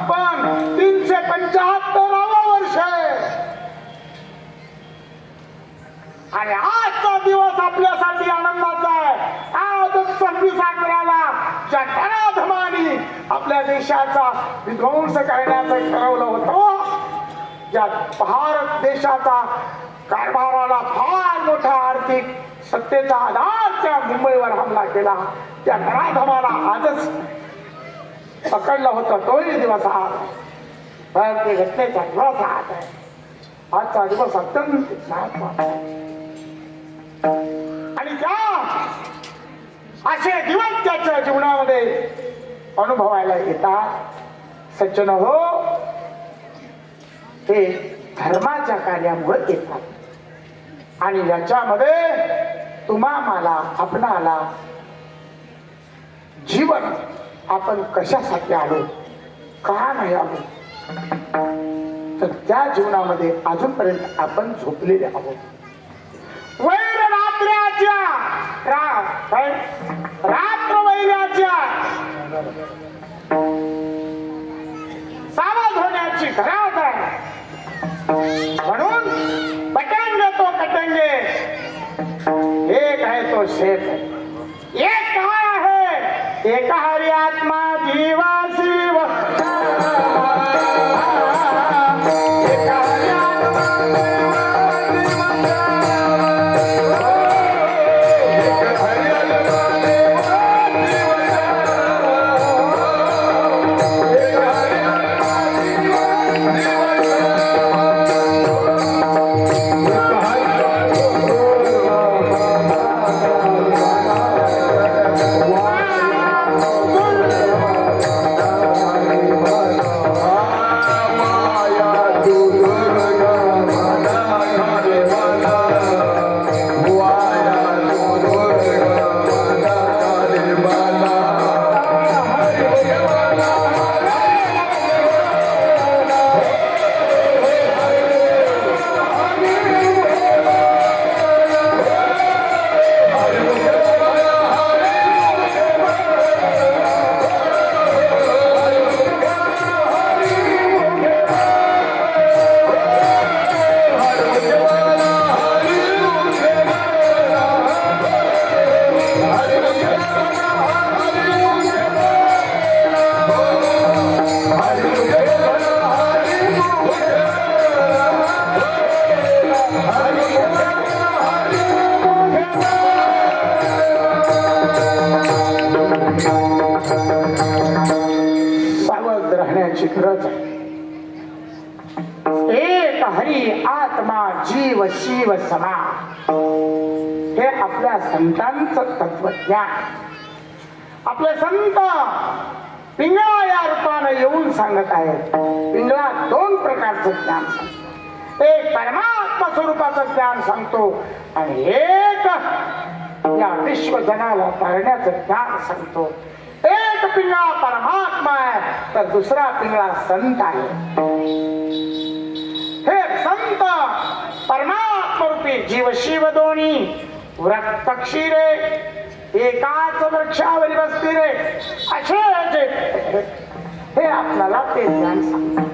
पण 375वा वर्ष आहे. आणि आजचा दिवस आपल्यासाठी आनंदाचा आहे. आज 26/11ला ज्या धनाधमानी आपल्या देशाचा विध्वंस करण्याचं ठरवलं होतं, ज्या भारत देशाचा कारभाराला फार मोठा आर्थिक सत्तेचा आधार त्या मुंबईवर हमला केला, त्या नराधमाला आजच पकडलं होतं, तोही दिवस आज पण ते घटनेचा दिवस आज आहे. आजचा दिवस अत्यंत महत्वाचा आहे. आणि त्या असे दिवस त्याच्या जीवनामध्ये अनुभवायला येतात सज्जन हो. हे धर्माच्या कार्यामुळे येतात आणि याच्यामध्ये तुम्हा मला आपणाला जीवन आपण कशासाठी आलो, का नाही आलो, तर त्या जीवनामध्ये अजूनपर्यंत आपण झोपलेले आहोत. वैर रात्र्याच्या रात्र वैराच्या सावध होण्याची गरज आहे. म्हणून पटंगे तो कटंगे, एक आहे तो शेत, एक काय आहे, एक हरी आत्मा जीवा शिव, गरज आहे. एक हरी आत्मा जीव शिव समा, हे आपल्या संतांचं तत्वज्ञान. आपले संत पिंगळा या रूपाने येऊन सांगत आहेत. पिंगळा दोन प्रकारचं ज्ञान सांगतो, एक परमात्मा स्वरूपाचं ज्ञान सांगतो आणि एक या विश्व जगाला तारण्याचं ज्ञान सांगतो. एक पिंगळा परमात्मा आहे तर दुसरा पिंगळा संत आहे. हे संत परमात्मा रूपी जीव शिव दोन्ही व्रत पक्षी रे, एकाच वृक्षावरी बसती रे, असे जे हे आपल्याला ते ज्ञान सांगतात.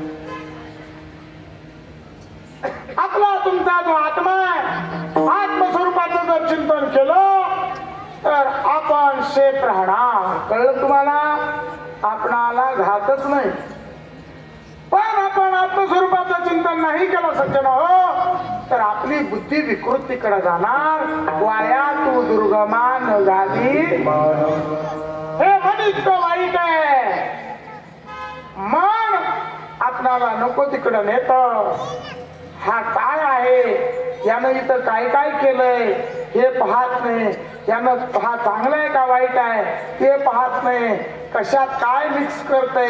आपला तुमचा जो आत्मा आहे, आत्मस्वरूपाचं जर चिंतन केलं तर आपण शेप राहणार. कळलं तुम्हाला? आपणाला घातच नाही. पण आपण आत्मस्वरूपाचं चिंतन नाही केलं सज्जन हो, तर आपली बुद्धी विकृतीकडे जाणार. वाया तू दुर्गमान झाली, हे मन इतकं वाईट आहे. मन आपणाला नको तिकडं नेत. हा काय आहे, यानं इथं काय काय केलंय हे पाहत नाही. यानं हा चांगलं आहे का वाईट आहे ते पाहत नाही. कशात काय मिक्स करते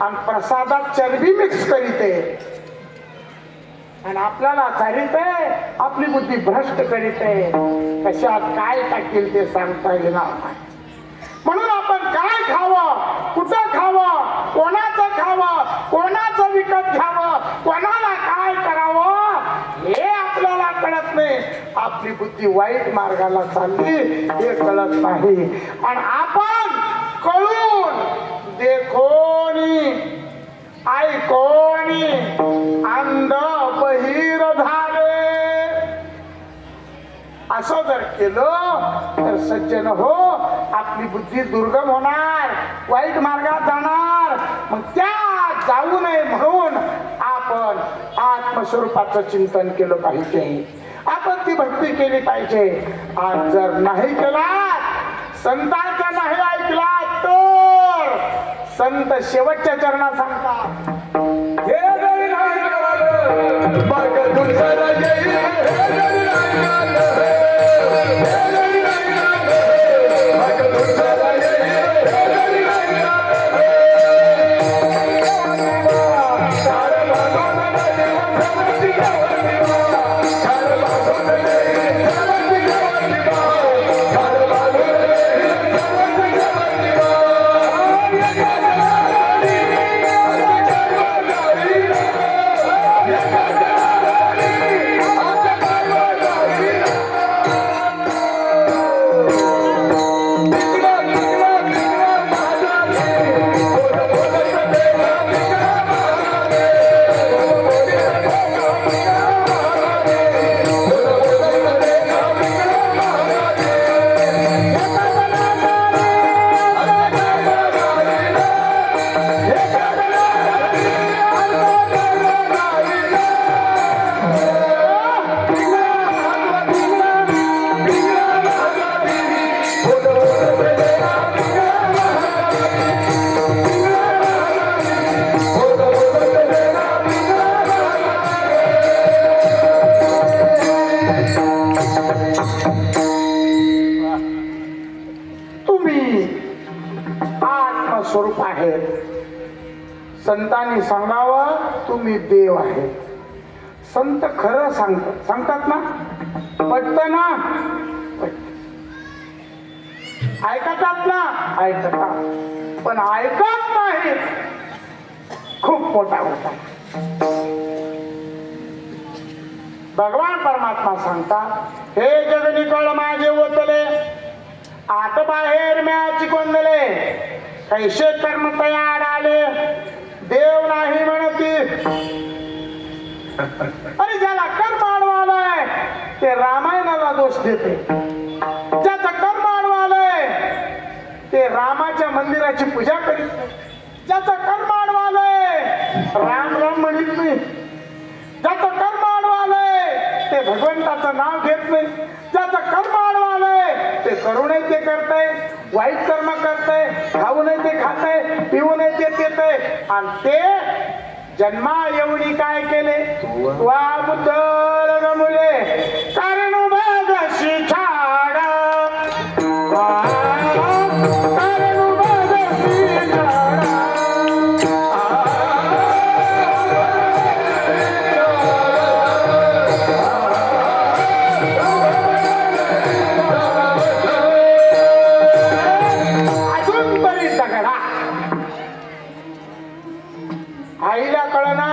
आणि प्रसादात चरबी मिक्स करीते आणि आपल्याला चारिते, आपली बुद्धी भ्रष्ट करीते. कशात काय टाकेल ते सांगता येणार नाही. म्हणून आपण काय खावं, कुठं खावं, कोणाचं खावं, कोणाचं विकत घ्यावं, कोणाला काय करावं हे आपल्याला कळत नाही. आपली बुद्धी वाईट मार्गाला चालली हे कळत नाही. आणि आपण कळून देखोनी ऐकोनी अंध बहिर झाले, असं जर केलं तर सज्जन हो, आपली बुद्धी दुर्गम होणार, वाईट मार्गात जाणार. मग त्या जाऊ नये म्हणून आपण आत्मस्वरूपाचं चिंतन केलं पाहिजे. आपण ती भक्ती केली पाहिजे. आज जर नाही केला, संतांचा नाही ऐकला तर संत शेवटच्या चरणात सांगतात, हे जरी नाही कळालं, मग दुसरं येईल. हे जरी नाही कळालं, हे जरी नाही कळालं, मग दुसरं येईल. हे जरी नाही कळालं, चार बाजूला देव समजती गावाची माळ. चार बाजूला देव समजती गावाची माळ. चार बाजूला देव समजती गावाची स्वरूप आहेत. संतांनी सांगावं तुम्ही देव आहे. संत खरं सांगतात ना, पटत ना, ऐकतात ना, ऐकतात, पण ऐकत नाही खूप मोठा होता. भगवान परमात्मा सांगतात, हे जग निकळ माझे ओतले, आत बाहेर म्याची कोंदले, कैसे कर्म तयार आले, देव नाही म्हणती. अरे ज्याला कर्म आडवालाय ते रामायणाला दोष देते, ज्याचं कर्म आडवालंय ते रामाच्या मंदिराची पूजा करीत नाही, ज्याचं कर्म आडवालंय राम राम म्हणत नाही, ज्याचं कर्म आडवालंय ते भगवंताचं नाव घेत नाही, ज्याचं कर्म आडवालंय ते करू नये ते करतंय, वाईट कर्म करतंय, खाऊ नये ते खातंय, पिऊ नये ते पितंय, आणि ते जन्मा एवढी काय केले वा बुद्धल गमुले कारण उभागशी झाड कारण उभागशी झाड. अजून तरी दगडा आईला कळना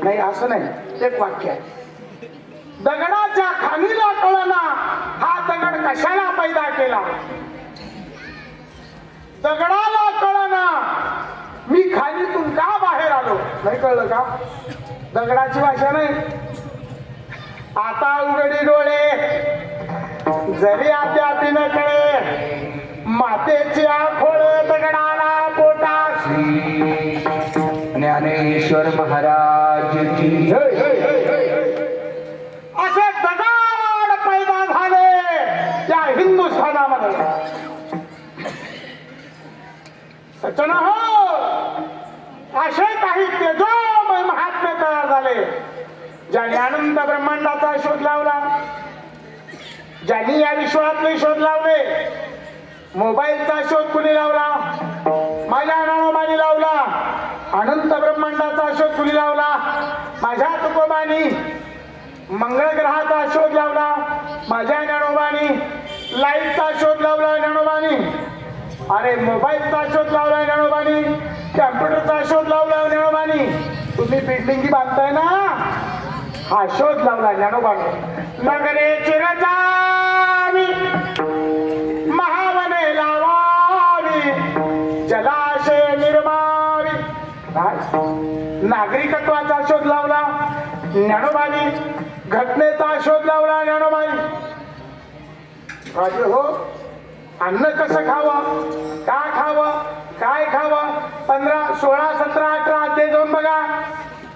नाही असं नाही, एक वाक्य आहे, दगडाच्या खाणीला कळना हा दगड कशाला पैदा केला, दगडाला कळना मी खाणीतून का बाहेर आलो, नाही कळलं का, दगडाची भाषा नाही. आता उघडी डोळे जरी अद्यापी न कळे, मातेची आखोळे दगडाला पोटास. ज्ञानेश्वर महाराज की जय. असे दगड पैदा झाले या हिंदुस्थानामध्ये. सचन हो, असे काही तेजोमय महात्मे तयार झाले ज्यांनी अनंत ब्रह्मांडाचा शोध लावला, ज्यांनी या विश्वातले शोध लावले. मोबाईलचा शोध कुणी लावला, माझ्या नानोबानी लावला. अनंत ब्रह्मांडाचा शोध कुणी लावला, माझ्या तुकोबानी. मंगळ ग्रहाचा शोध लावला, माझ्या ज्ञानोबानी. लाईटचा शोध लावला ज्ञानोबानी. अरे मोबाईलचा शोध लावला ज्ञानोबानी, कॅम्प्युटरचा शोध लावला ज्ञानोबानी. तुम्ही बिल्डिंगी बांधताय ना, हा शोध लावला ज्ञानोबानी. नगरे चिरजावी महावने लावावी, जलाशय निर्मावी. नागरिकत्वाचा शोध लावला ज्ञानोबानी, घटनेचा शोध लावला ज्ञानोबानी. राजे हो, अन्न कसं खावं, का खावं, काय खावं, 15, 16, 17, 18 अध्याय जाऊन बघा.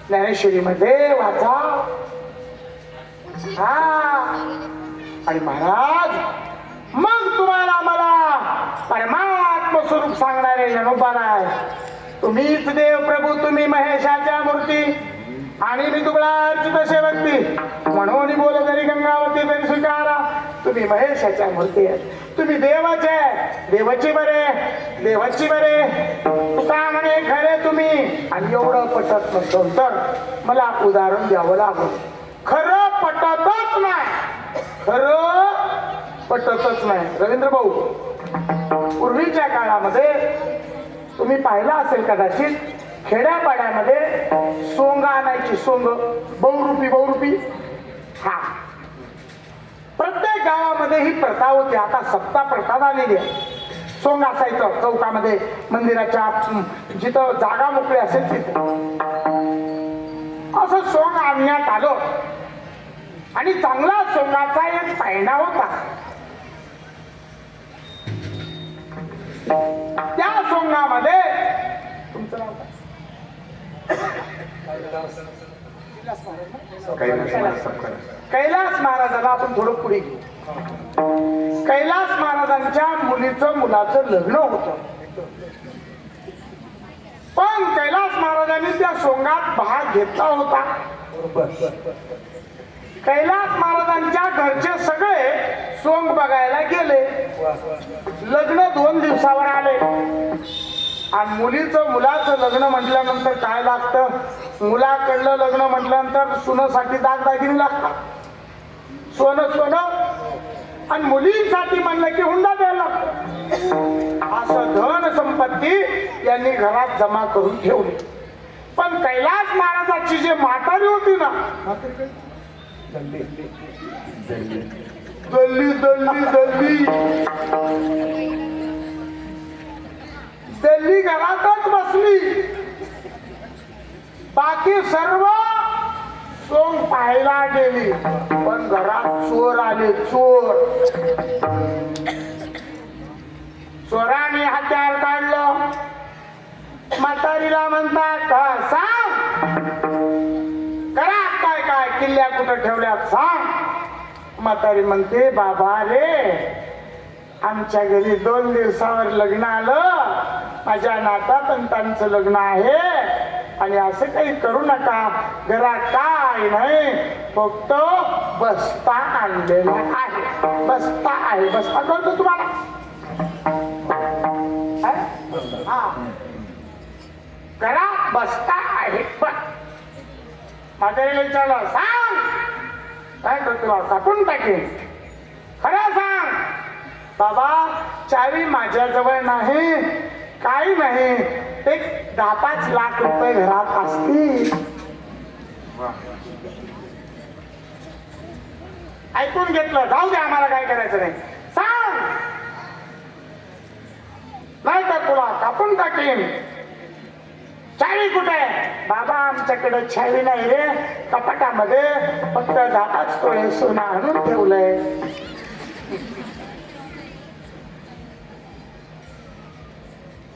ज्ञानेश्वरी मध्ये वाचा. हा आणि महाराज मग तुम्हाला मला परमात्म स्वरूप सांगणारे जनोबार आहे. तुम्हीच देव प्रभू, तुम्ही महेशाच्या मूर्ती आणि मी तुला अर्चित सेवकती म्हणून बोल जरी गंगावती पण स्वीकारा. तुम्ही महेशाच्या मूर्ती आहे, तुम्ही देवाचे, देवाची बरे, देवाची बरे तुका म्हणे खरे तुम्ही. आणि एवढं पटत नसेल तर मला उदाहरण द्यावं लागलं. खरं पटतच नाही, खरं पटतच नाही. रवींद्र भाऊ, पूर्वीच्या काळामध्ये तुम्ही पाहिलं असेल कदाचित, खेड्यापाड्यामध्ये सोंग आणायची, सोंग बहुरूपी. हा, प्रत्येक गावामध्ये ही प्रथा होती. आता सत्ता प्रथा झालेली आहे. सोंग असायचं चौकामध्ये, मंदिराच्या जिथं जागा मोकळी असेल तिथे असं सोंग आणण्यात आलं. आणि चांगला सोंगाचा एक पायंडा होता. त्या सोंगामध्ये तुमचं नाव कैलास महाराजाला आपण थोडं पुढे घेऊ. कैलास महाराजांच्या मुलाचं लग्न होतं. पण कैलास महाराजांनी त्या सोंगात भाग घेतला होता. कैलास महाराजांच्या घरचे सगळे सोंग बघायला गेले. लग्न 2 दिवसावर आले. आणि मुलाचं लग्न म्हटल्यानंतर काय लागतं? मुलाकडलं लग्न म्हटल्यानंतर सुनेसाठी दागदागिने लागतात, सोनं. आणि मुलींसाठी म्हणलं की हुंडा द्यायला लागतो. असं धन संपत्ती यांनी घरात जमा करून ठेवली. पण कैलास महाराजाची जी म्हातारी होती ना, दल्ली घरातच बसली. बाकी सर्व सोंग पाहायला गेली. पण घरात चोर आले, चोराने हत्यार काढलं. म्हातारीला म्हणतात सांग, घरात काय काय किल्ल्या कुठं ठेवल्यात सांग. म्हातारी म्हणते बाबा रे, आमच्या घरी 2 दिवसावर लग्न आलं. माझ्या नातातंतांचं लग्न आहे आणि असं काही करू नका. घरात काय नाही, फक्त बस्ता आणलेला आहे. बस्ता आहे, बस्ता कळतो तुम्हाला? हा, घरात बस्ता आहे. म्हातारीला विचारलं सांग काय करतो, कापून टाकेन. खरं सांग. बाबा चावी माझ्याजवळ नाही, काही नाही. एक 10-5 लाख रुपये घरात असतील. ऐकून घेतलं, जाऊ दे, आम्हाला काय करायचं नाही. सांग, नाही तर तुला कापून टाकेन. चावी कुठे? बाबा आमच्याकडे चावी नाही रे, कपाटामध्ये फक्त 10-5 तोळे सोनं आणून ठेवलंय.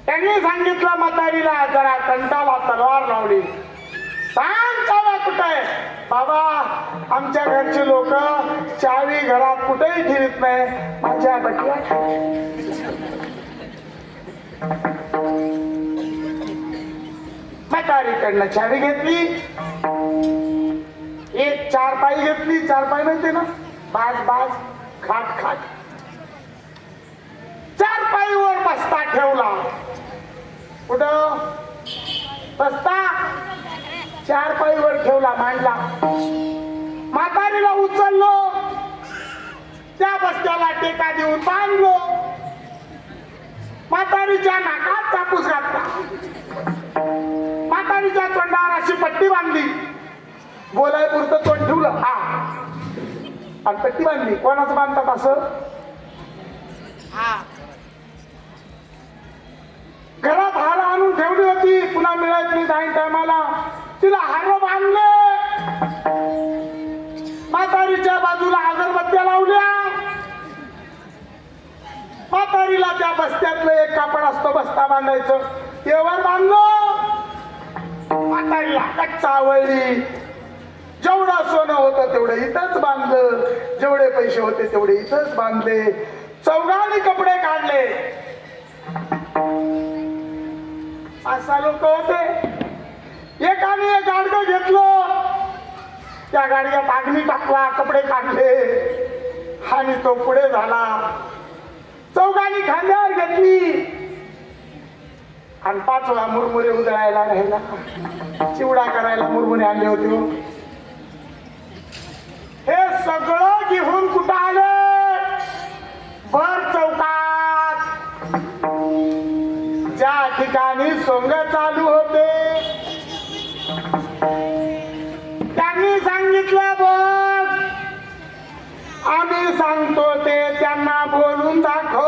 त्यांनी सांगितलं म्हातारीला, जरा कंटाला तलवार लावली. सांग चाव्या कुठे? बाबा आमच्या घरचे लोक चावी घरात कुठेही ठेवत नाही, माझ्या बटव्यात. म्हातारीकडनं चावी घेतली. एक 4 पाई घेतली. 4 पाई माहिती ना, बाज खाट. 4 पाईवर बस्ता ठेवला. कुठं बस्ता? 4 पाईवर ठेवला, मांडला. म्हातारीला उचललो, त्या बस्त्याला टेका देऊन बांधलो. म्हातारीच्या नाकात कापूस घातला. म्हातारीच्या तोंडावर अशी पट्टी बांधली. बोलाय पुरतं तोंड ठेवलं, हा, आणि पट्टी बांधली. कोणाचं बांधतात असं? घरात हार आणून ठेवली होती, पुन्हा मिळायची नाही जाईन टायमाला. तिला हार बांधले. म्हातारीच्या बाजूला अगरबत्त्या लावल्या. म्हातारीला त्या बस्त्यातलं एक कापड असतं बस्ता बांधायचं, ते वर बांधलं. म्हातारीला कच्चा आवळली. जेवढं सोनं होतं तेवढं इथंच बांधलं, जेवढे पैसे होते तेवढे इथंच बांधले, चौघांनी कपडे काढले. असा लोक होते. एकाने एक गाडगं घेतलं, त्या गाडग्यात अग्नी टाकला, कपडे काढले आणि तो पुढे झाला. चौघांनी खांद्यावर घेतली आणि 5 वेळा मुरमुरे उधळायला राहिला. चिवडा करायला मुरमुरे आणले होते हो. हे सगळं घेऊन कुठं आलं? भर चौकात, ज्या ठिकाणी सोंग चालू होते. त्यांनी सांगितलं, बघ आम्ही सांगतो ते त्यांना बोलून दाखव.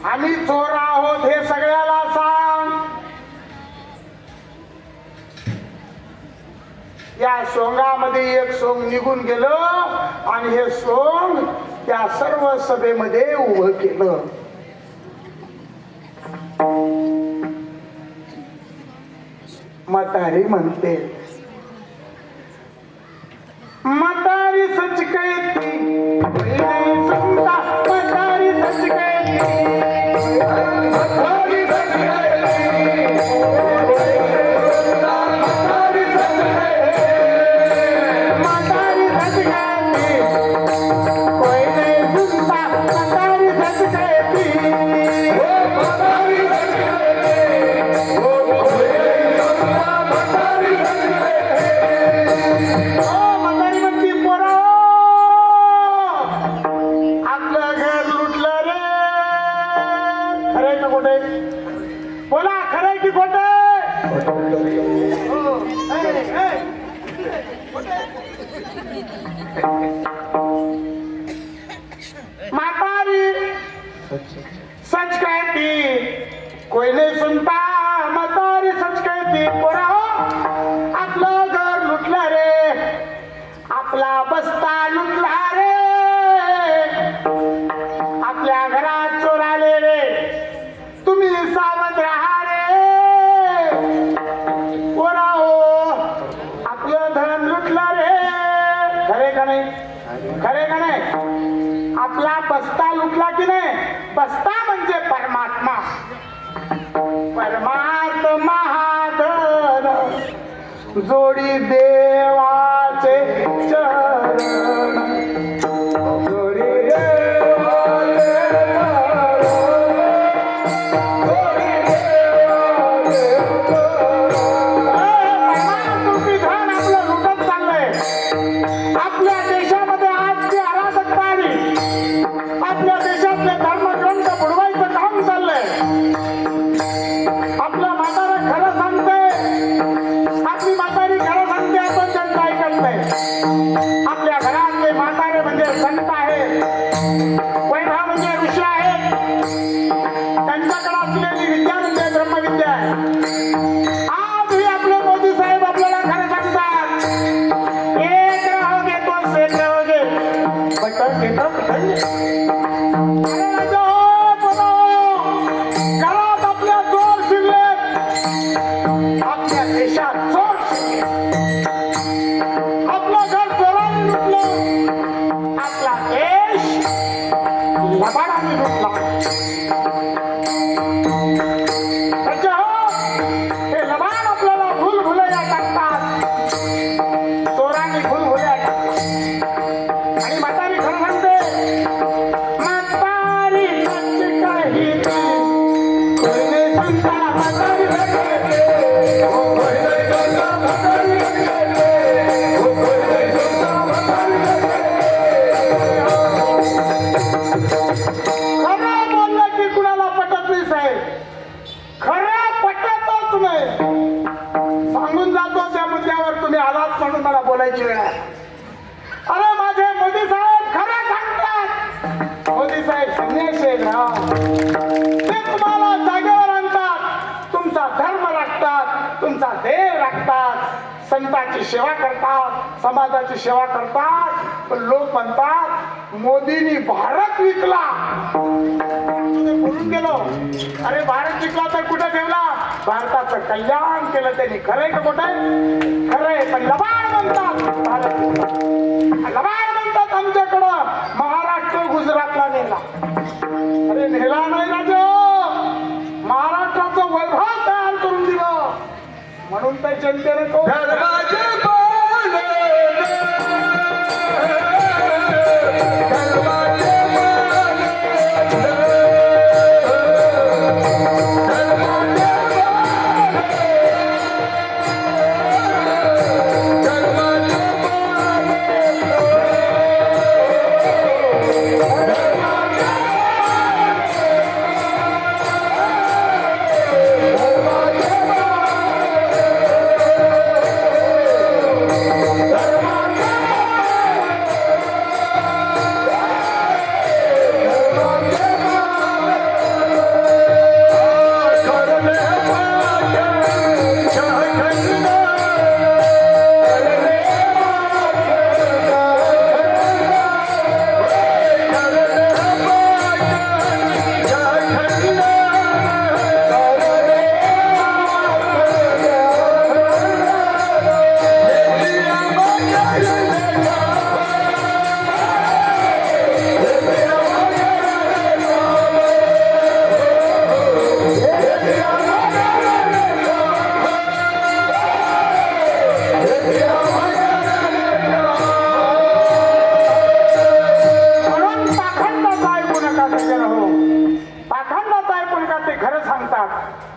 आम्ही चोर आहोत हे सगळ्याला सांग. या सोंगामध्ये एक सोंग निघून गेलं आणि हे सोंग त्या सर्व सभेमध्ये उभं केलं. म्हातारी म्हणते, म्हातारी सच कहती, समता म्हातारी सच कहती, म्हातारी सच कहती, म्हातारी सच कहती, म्हातारी सच कहती, कोई नहीं सुनता म्हातारी सच कहती, म्हातारी सच कहती, कोई नहीं सुनता म्हातारी सच कहती. म्हातारी म्हणती, पोरा आपलं घर लुटलं रे. खरंय का खोटं? बोला, खरंय की खोटं? हो. म्हातारी सच कहती, कोई नहीं सुनता म्हातारी सच कहती. पोरा आपलं घर लुटलं रे, आपला बस्ता लुटला रे, आपल्या घरात चोर आले रे, तुम्ही सावध राहा रे. पोरा हो, आपलं धन लुटलं रे. खरे का नाही? खरे का नाही? आपला बस्ता लुटला की नाही? बस्ता म्हणजे परमात्मा. परमात्मा हा धन, जोडी देवाचे चरण, जोडी देवाचे चरण, जोडी देवाचे परमात्मुखी धन आपलं लुटत चाललंय. आपल्या देशामध्ये आज ती अराजकता आली. आपल्या देशातले धर्मग्रंथ बुडवायचं काम चाललंय. आपलं म्हातारं खरं सांगते, आपली म्हातारी खरं सांगते, आपण त्यांचं ऐकत नाही. आपल्या घरातले म्हातारे म्हणजे संत आहेत, वैभव म्हणजे ऋषी आहेत. त्यांच्याकडे असलेली विद्या म्हणजे ब्रह्मविद्या आहे. आजही आपले मोदी साहेब आपल्याला खरं सांगतात, एक रहोगे तो शेख रहोगे. बटन घेतो घरात आपल्या चोर शिरलेत, आपल्या देशात चोर शिरले, आपलं घर चोरांनी लुटलं, आपला देश लबाडाने लुटला. त्याच्या हे लबाड आपल्याला भूलभुलैया टाकतात, चोरांनी भूलभुलैया टाकतात. आणि म्हातारी खरं म्हणते, म्हातारी सच कहती, कोई नहीं सुनता म्हातारी सच कहती, कोई नहीं सुनता म्हातारी सच कहती, कोई नहीं सुनता म्हातारी सच कहती. खरं बोललं की कुणाला पटत नाही साहेब, खरं पटतच नाही. सांगून जातो त्या मुद्द्यावर, तुम्ही आलात म्हणून मला बोलायची वेळ आहे. अरे माझे मोदी साहेब खरं सांगतात. मोदी साहेब संन्यासी आहेत राव. ते तुम्हाला जागेवर आणतात, तुमचा धर्म राखतात, तुमचा देव राखतात, संतांची सेवा करतात, समाजाची सेवा करतात. पण लोक म्हणतात मोदींनी भारत विकला. बोलून गेलो, अरे भारत विकला तर कुठे ठेवला? भारताचं कल्याण केलं त्यांनी. खरंय का खोटं आहे? खरंय. पण लबाड म्हणतात, लबाड म्हणतात आमच्याकडं महाराष्ट्र गुजरातला नेला. अरे नेला नाही राजा, महाराष्ट्राचं वैभव तयार करून दिलं. म्हणून तर जनतेने तो धर्माचे पालन, धर्माचे पालन,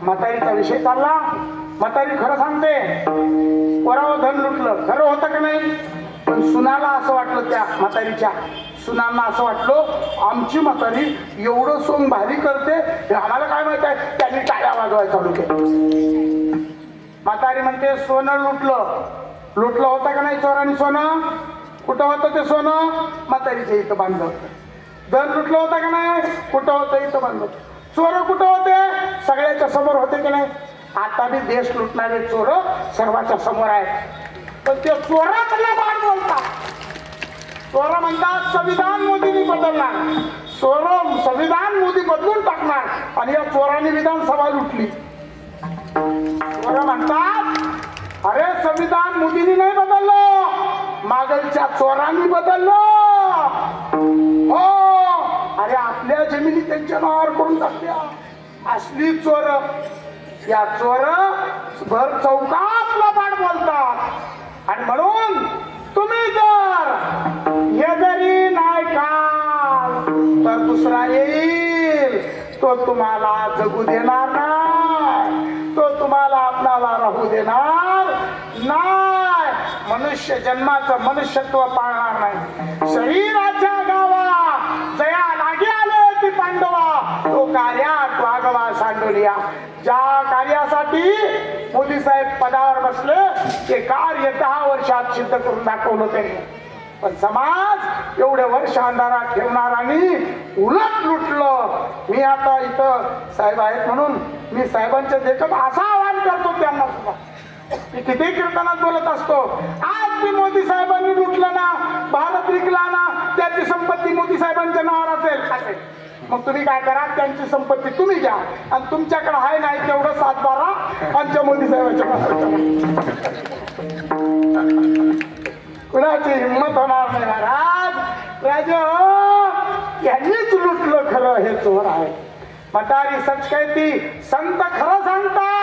म्हातारीचा विषय चालला. म्हातारी खरं सांगते, पोरावं धन लुटलं. खरं होतं का नाही? पण सुनाला असं वाटलं, त्या म्हातारीच्या सुनांना असं वाटलं आमची म्हातारी एवढं सोंग भारी करते, हे आम्हाला काय माहित आहे. त्यांनी टाळ्या वाजवायला चालू केलं. म्हातारी म्हणते सोनं लुटलं. लुटलं होतं का नाही चोरांनी सोनं? कुठं होतं ते सोनं? म्हातारीच्या इथं बांधलं होतं. धन लुटलं होतं का नाही? कुठं होतं? इथं बांधलं होतं. चोर कुठं होते? सगळ्याच्या समोर होते की नाही? आता बी देश लुटणारे चोर सर्वांच्या समोर आहेत. पण ते चोरातल्या बाण बोलतात. चोर म्हणतात संविधान मोदींनी बदलणार. चोर संविधान मोदी बदलून टाकणार. आणि या चोरांनी विधानसभा लुटली. चोर म्हणतात अरे संविधान मोदींनी नाही बदललं, मागलच्या चोरांनी भरलं. हो, अरे आपल्या जमिनी त्यांच्या नावावर करून टाकल्या. असली चोर, या चोर भर चौकात लबाड बोलतात. आणि म्हणून तुम्ही जर हे जरी नाही काल तर दुसरा येईल, तो तुम्हाला जगू देणार नाही, तो तुम्हाला आपल्याला राहू देणार नाही. मनुष्य जन्माचं मनुष्यत्व पाळणार नाही. शरीराच्या गावा जया लागे आले ती पांडवा, तो कार्यात वागवा सांडोलिया. ज्या कार्यासाठी मोदी साहेब पदावर बसले ते कार्य 10 वर्षात सिद्ध करून दाखवलं त्यांनी. पण समाज एवढे वर्ष अंधारात ठेवणार आणि उलट लुटलं. मी आता इथं साहेब आहेत म्हणून मी साहेबांच्या देखत असं आवाहन करतो त्यांना सुद्धा. मी किती कीर्तनात बोलत असतो, आज मी मोदी साहेबांनी लुटलं ना, भारत विकला ना, त्याची संपत्ती मोदी साहेबांच्या नावावर असेल. मग तुम्ही काय करा, त्यांची संपत्ती तुम्ही घ्या आणि तुमच्याकडे आहे नाही तेवढं 7-12 आमच्या मोदी साहेबांच्या नावावर. कुणाची हिंमत होणार नाही. महाराज राजा यांनीच लुटलं खरं, हे चोर आहे. म्हातारी सच कहती, संत खरं सांगतात.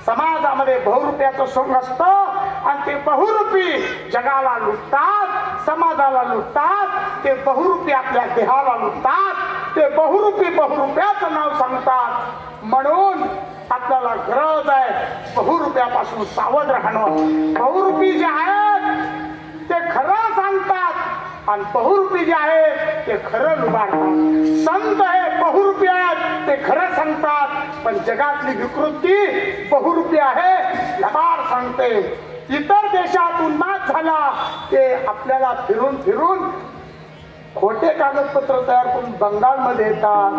समाजामध्ये बहुरूप्याचं सोंग असतं आणि ते बहुरूपी जगाला लुटतात, समाजाला लुटतात. ते बहुरूपी आपल्या देहाला लुटतात. ते बहुरूप्याचं नाव सांगतात. म्हणून आपल्याला गरज आहे बहुरूप्यापासून सावध राहणं. बहुरूपी जे आहेत ते खरं सांगतात आणि बहुरूपी जे आहेत ते खरं लुबाडतात. संत हे बहुरूपी आहेत, ते खरं सांगतात. पण जगातली विकृती बहुरूपी आहे, लबाड सांगते. इतर देशात उन्माद झाला ते आपल्याला फिरून फिरून खोटे कागदपत्र तयार करून बंगालमध्ये येतात,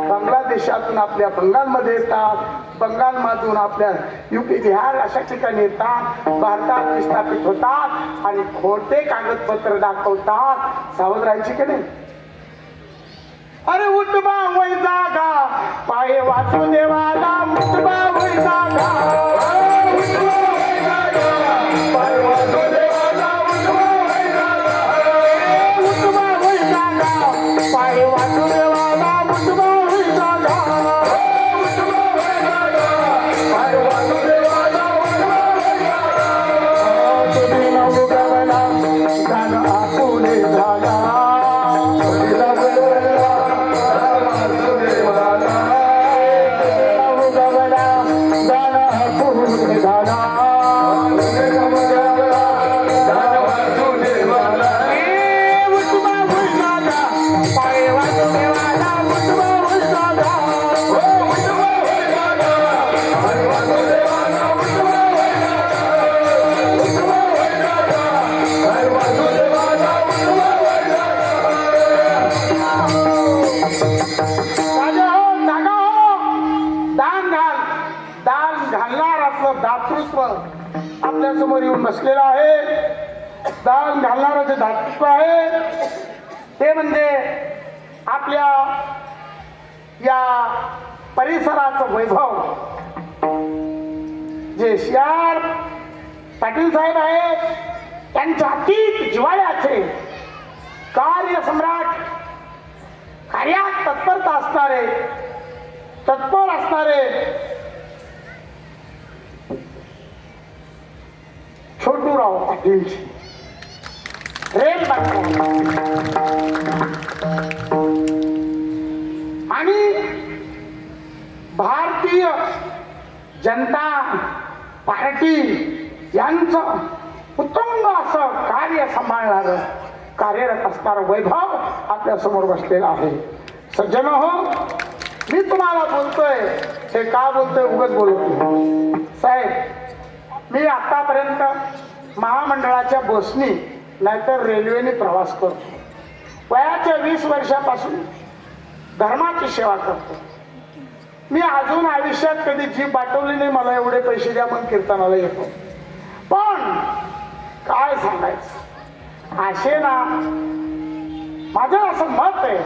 बांगलादेशातून आपल्या बंगालमध्ये येतात, बंगालमधून आपल्या युपी बिहार अशा ठिकाणी येतात, भारतात विस्थापित होतात आणि खोटे कागदपत्र दाखवतात. सावध राहायची की नाही? अरे उठबा वै जागा पाय वासुदेवाला उठबा वै जागा उठवा वै जागा पाय वासुदेवाला उठवा वै जागा उठबा वै जागा पाय वासुदेवाला उठबा वै जागा उठवा वै जागा पाय वासुदेवाला उठवा वै जागा तुम्ही न उगवला गाणं आपुले झाला तुझा बोलला वासुदेवाला उगवला गाणं आपुले झाला तुझा बोलला वासुदेवाला उठबा वै जागा पाय वासुदेवाला उठबा वै जागा उठवा वै जागा पाय वासुदेवाला उठवा वै जागा उठवा वै जागा पाय वासुदेवाला उठवा वै राजा हो जागा हो दान घाल दान घालणार आपलं दातृत्व आपल्या समोर येऊन बसलेलं आहे दान घालणारं जे दातृत्व आहे ते म्हणजे आपल्या या परिसराचं वैभव जे CR पाटील साहेब आहेत त्यांच्या अतीत जिव्हाळ्याचे कार्यसम्राट कार्यात तत्परता असणारे तत्पर असणारे छोटूराव पाटील प्रेम आणि भारतीय जनता पार्टी यांचं उत्तुंग असं कार्य सांभाळणारं कार्यरत असणारं वैभव आपल्या समोर बसलेलं आहे सज्जन हो मी तुम्हाला बोलतोय हे का बोलतोय उगाच बोलतोय साहेब मी आतापर्यंत महामंडळाच्या बसनी नाहीतर रेल्वेने प्रवास करतो वयाच्या 20 वर्षापासून धर्माची सेवा करतो मी अजून आयुष्यात कधी जीभ बाटवली नाही मला एवढे पैसे द्या मग कीर्तनाला येतो पण काय सांगायचं असे ना माझं असं मत आहे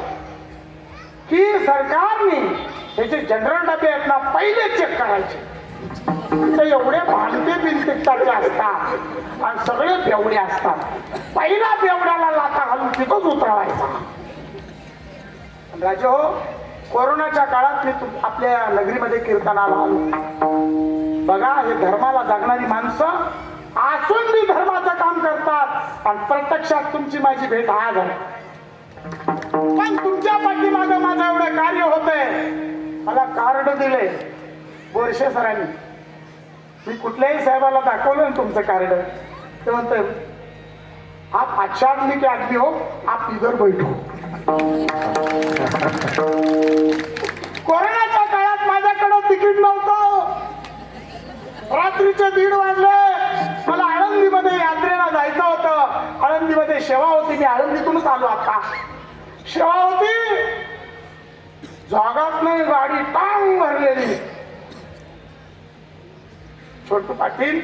की सरकारने हे जे जनरल डबे आहेत ना पहिले चेक करायचे ते एवढे भांडते बिनतिकटाचे असतात आणि सगळे बेवडे असतात पहिला बेवड्याला लाथा घालून तिथंच उतरवायचा राजा हो कोरोनाच्या काळात मी आपल्या नगरीमध्ये कीर्तनाला आलो बघा हे धर्माला जगणारी माणसं असून मी धर्माचं काम करतात आणि प्रत्यक्षात तुमची माझी भेट आज आहे पण तुमच्या पाठीमागं माझं एवढं कार्य होतंय मला कार्ड दिले बोरशे सरांनी मी कुठल्याही साहेबाला दाखवलं ना तुमचं कार्ड ते म्हणतोय आप अच्छा आदमी के आदमी हो आप इधर बैठो कोरोनाच्या काळात माझ्याकडं तिकीट नव्हतं रात्रीचे 1:30 वाजले मला आळंदीमध्ये यात्रेला जायचं होतं आळंदीमध्ये सेवा होती मी आळंदीतूनच आलो आता सेवा होती जागाच नाही गाडी टांग भरलेली छोटू पाटील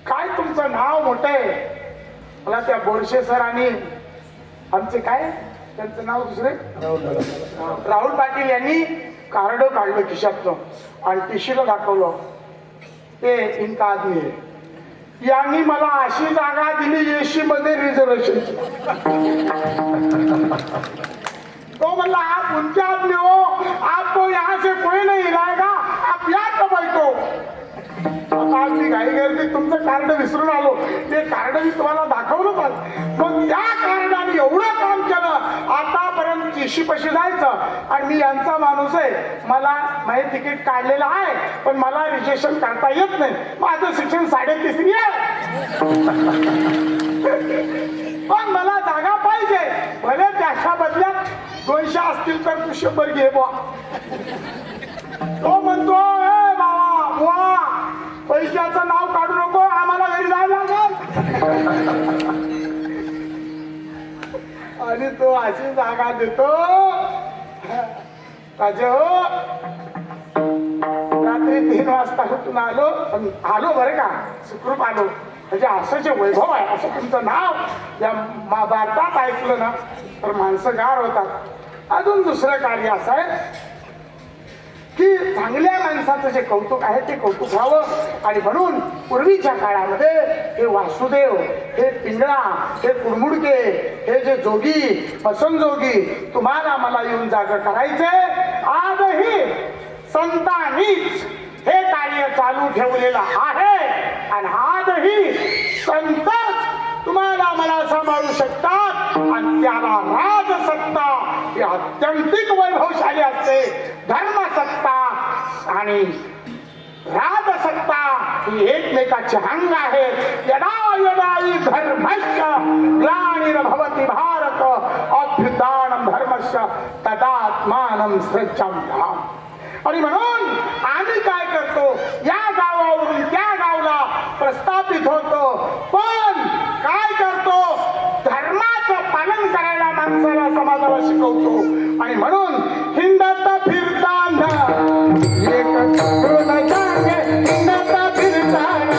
काय तुमचं नाव मोठं आहे मला त्या बोरशे सरांनी आमचे काय त्यांचं नाव दुसरे राहुल पाटील यांनी कार्ड काढलं खिशातलं आणि टीशीला दाखवलं ते इनका आदमी आहे यांनी मला अशी जागा दिली एसी मध्ये रिझर्वेशनची तो म्हणला आप उनके आदमी हो आपको यहाँ से कोई नहीं लाएगा आप यहाँ कब बैठो आता आज मी घाई गर्दी तुमचं कार्ड विसरून आलो ते कार्ड मी तुम्हाला दाखवलं पण मग त्या कार्डाने एवढं काम केलं आतापर्यंत टीशीपाशी जायचं आणि मी यांचा माणूस आहे मला माझे तिकीट काढलेलं आहे पण मला रिजर्वेशन करता येत नाही माझं शिक्षण 3.5 आहे पण मला जागा पाहिजे भले त्याच्या बदल्यात 200 असतील तर तू 100 घे बुवा तो म्हणतो ए बाबा बुवा पैशाचं नाव काढू नको आम्हाला घरी जायला लागेल आणि तो अशी जागा देतो राजा हो रात्री 3 वाजता कुठून आलो पण आलो बरं का सुखरूप आलो म्हणजे असं जे वैभव आहे असं तुमचं नाव या भारतात ऐकलं ना तर माणसं गार होतात अजून दुसरं कार्य असं आहे की चांगल्या माणसाचं जे कौतुक आहे ते कौतुक व्हावं आणि म्हणून पूर्वीच्या काळामध्ये हे वासुदेव, हे पिंगळा, हे कुडमुडके, हे जे जोगी पसंजोगी तुम्हाला मला येऊन जाग करायचंय. आजही संतांनीच हे कार्य चालू ठेवलेलं आहे आणि आजही संतच तुम्हाला मला सांभाळू शकतात आणि त्याला राजसत्ता ही अत्यंतिक वैभवशाली असते. धर्मसत्ता आणि राजसत्ता ही एकमेकाचे अंग आहेत. यदा यदा हि धर्मस्य ग्लानिर्भवति भारत अभ्युत्थानं धर्मस्य तदात्मानं सृजाम्यहम्. आणि म्हणून आम्ही काय करतो, या गावावरून त्या गावाला प्रस्थापित होतो, पण काय करतो, धर्माचं पालन करायला माणसाला समाजाला शिकवतो. आणि म्हणून हिंडता फिरताना एक संस्कृत सांगे, हिंडता फिरताना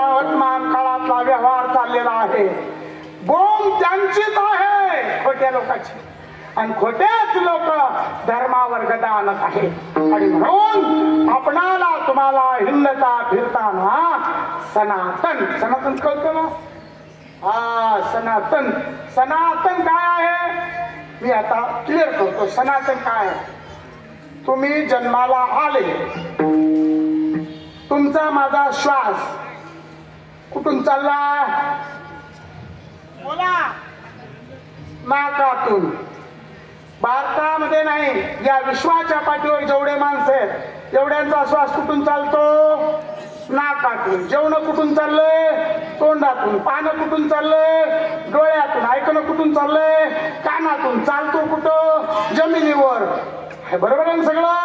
वर्तमान काळातला व्यवहार चाललेला आहे. बोंब त्यांचीच आहे, खोट्या लोकांची, आणि खोटेच लोक धर्मावर गदा आणत आहेत. आणि म्हणून आपणाला तुम्हाला हिंडता फिरताना सनातन सनातन कळतं ना, हा सनातन. सनातन काय आहे मी आता क्लिअर करतो. सनातन काय आहे, तुम्ही जन्माला आले, तुमचा माझा श्वास कुठून चालला, बोला, नाकातून. भारतामध्ये नाही, या विश्वाच्या पाठीवर जेवढे माणसं आहेत एवढ्यांचा श्वास कुठून चालतो, नाकातून. जेवण कुठून चाललंय, तोंडातून. पानं कुठून चाललंय, डोळ्यातून. ऐकणं कुठून चाललंय, कानातून. चालतो कुठं, जमिनीवर. हे बरोबर आहे सगळं.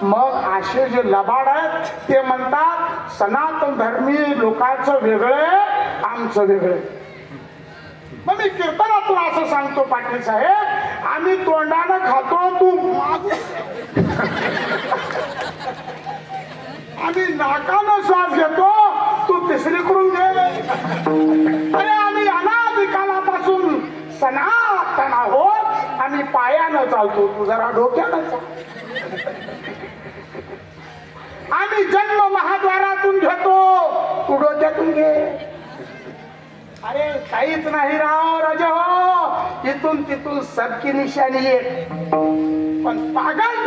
मग असे जे लबाड आहेत ते म्हणतात सनातन धर्मी लोकांचं वेगळं, आमचं वेगळं. मग मी कीर्तनातून असं सांगतो, पाटील साहेब, आम्ही तोंडानं खातो, तू आम्ही नाकानं श्वास घेतो, तू तिसरीकडून घे. अरे आम्ही अनादी कालापासून सनातन आहोत, आम्ही पायानं चालतो, तू जरा डोक्यानं चाल. आम्ही जन्म महाद्वारातून घेतो, तू डोक्यातून घे. अरे काहीच नाही राव राजा हो, इथून तिथून सबकी निशाणी आहे. पण पागल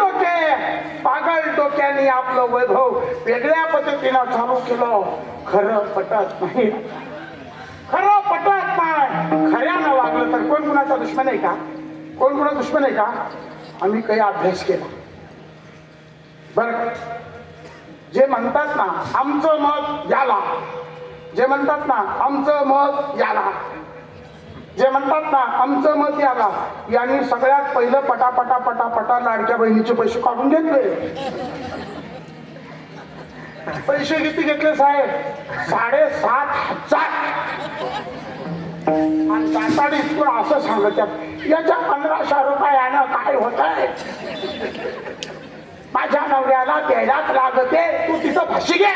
डोक्याने आपलं वैभव वेगळ्या पद्धतीनं चालू केलं. खरं पटत नाही, खरं पटत नाही. खऱ्यानं वागलं तर कोण कुणाचा दुश्मन आहे का, कोण कुणा दुश्मन आहे का. आम्ही काही अभ्यास केला बर. जे म्हणतात ना आमचं मत याला, जे म्हणतात ना आमचं मत याला, जे म्हणतात ना आमचं मत याला, यांनी सगळ्यात पहिलं पटापटा लाडक्या बहिणीचे पैसे काढून घेतले. पैसे किती घेतले साहेब? 7,500. आणि दाताडी इतकं असं सांगतात याच्या 1,500 रुपयानं काय होत आहे? माझ्या नवऱ्याला द्यायलाच लागते, तू तिथं फाशी घे.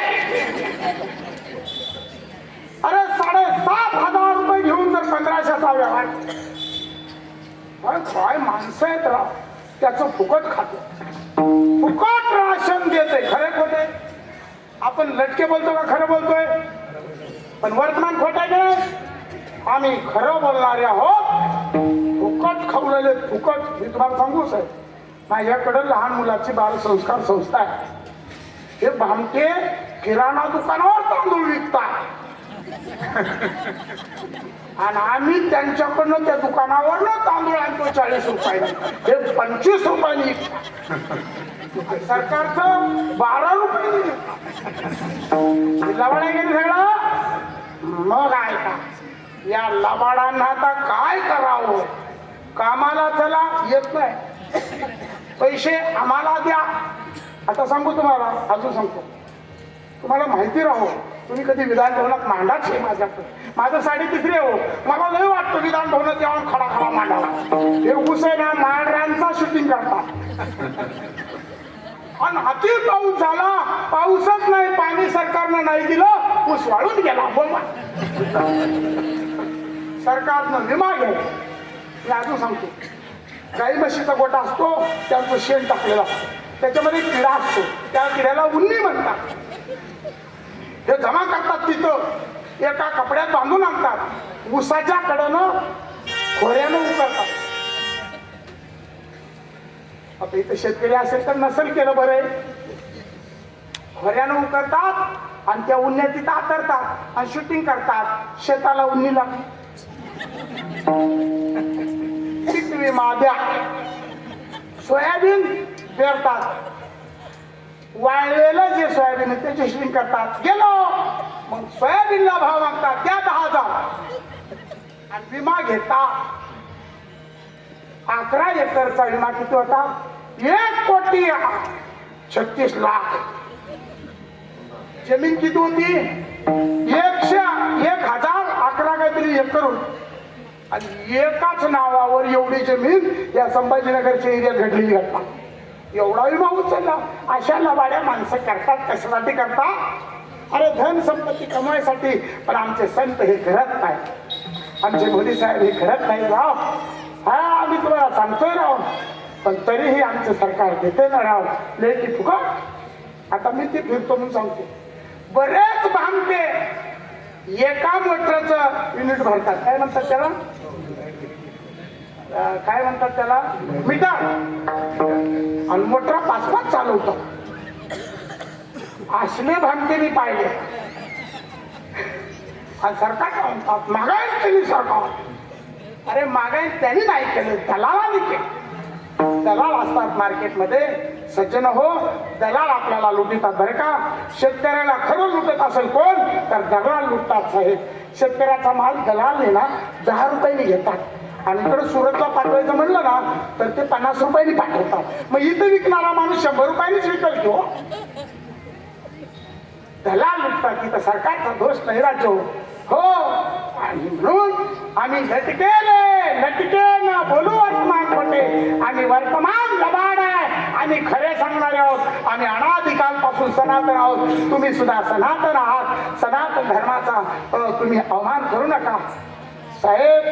अरे 7,500 रुपये घेऊन जर 1,500चा व्यवहार, काय माणसं आहेत राव. त्याचं फुकट खातो, फुकट राशन देते. खरे खोटे आपण लटके बोलतो का खरं बोलतोय? पण वर्तमान खोट आहे का? आम्ही खरं बोलणारे आहोत. फुकट खाऊलेले फुकट. मी तुम्हाला सांगू साहेब, माझ्याकडे लहान मुलाची बालसंस्कार संस्था आहे. हे भामटे किराणा दुकानावर तांदूळ विकतात आणि आम्ही त्यांच्याकडनं त्या दुकानावरनं तांदूळ आणतो 40 रुपयाने. हे 25 रुपयाने विकतात. सरकारचं 12 रुपये लबाड आहे का सगळं? मग ऐका, या लबाडांना आता काय करावं? कामाला चला येत नाही, पैसे आम्हाला द्या. आता सांगू तुम्हाला, अजून सांगतो तुम्हाला माहिती राहो. तुम्ही कधी विधान भवनात मांडाच आहे माझ्याकडे. माझं 3.5 हो. मला लय वाटतं विधान भवनात यावं खडा खडा मांडावा. हे ऊस आहे ना, मांडरांचा शूटिंग करतात. आणि अति पाऊस झाला, पाऊसच नाही, पाणी सरकारनं नाही दिलं, ऊस वाळून गेला. बोला, सरकारनं विमा घ्या. मी अजून सांगतो, गाई म्हशीचा गोठा असतो, त्यांचं शेण टाकलेलं असतं, त्याच्यामध्ये किडा असतो, त्या किड्याला उन्नी म्हणतात. हे जमा करतात तिथं, एका कपड्यात बांधून आणतात, ऊसाच्या कडनं खोऱ्यानं उकरतात. आता इथं शेतकरी असेल तर नसेल केलं बरं आहे. खोऱ्यानं उकरतात आणि त्या उन्ह्या तिथं आतरतात आणि शूटिंग करतात. शेताला उन्नी लागली, पीक विमा द्या. सोयाबीन पेरतात, वाळलेलं जे सोयाबीन आहे त्याची शूटिंग करतात. गेलो मग सोयाबीनला भाव मागतात, द्या 10,000 आणि विमा घेता. 11 एकरचा विमा किती होता? 1,36,00,000. जमीन किती होती? 1,011 काहीतरी एकर होती. आणि एकाच नावावर एवढी जमीन या संभाजीनगरच्या एरियात घडलेली घटना. एवढा विमा उचलला. अशा लबाड्या माणसं करतात. कशासाठी करतात? अरे धन संपत्ती कमवायसाठी. पण आमचे संत हे करत नाही, आमचे मोदी साहेब हे करत नाही राव. हा आम्ही तुम्हाला सांगतोय राव, पण तरीही आमचं सरकार देते ना राव लेखी फुकट. आता मी ते फिरतो म्हणून सांगतो, बरेच भामटे एका मोटरचं युनिट भरतात. काय म्हणतात त्याला? काय म्हणतात त्याला? मीटर. आणि मोटर 5-5 चालवतात. असले भामटे मी पाहिले. आणि सरकार काय म्हणतात? महागाई केली सरकार. अरे महागाई त्यांनी नाही केली, दलालांनी केली. दलाल असतात मार्केटमध्ये. सज्जन हो, दलाल आपल्याला लुटतात बरं का. शेतकऱ्याला खरं लुटत असेल कोण तर दलाल लुटतात साहेब. शेतकऱ्याचा माल दलाल ना 10 रुपयांनी घेतात आणि इकडे सुरतला पाठवायचं म्हणलं ना तर ते 50 रुपयांनी पाठवतात. मग इथं विकणारा माणूस 100 रुपयांनीच विकल तो. दलाल लुटतात. तिथं सरकारचा दोष नाही राज्य हो. आणि म्हणून आम्ही लटकेनं बोलू वर्तमान खोटे. आम्ही वर्तमान लबाड आहे. आम्ही खरे सांगणारे आहोत. आम्ही अनादिकालपासून सनातन आहोत. तुम्ही सुद्धा सनातन आहात. सनातन धर्माचा तुम्ही अवमान करू नका साहेब.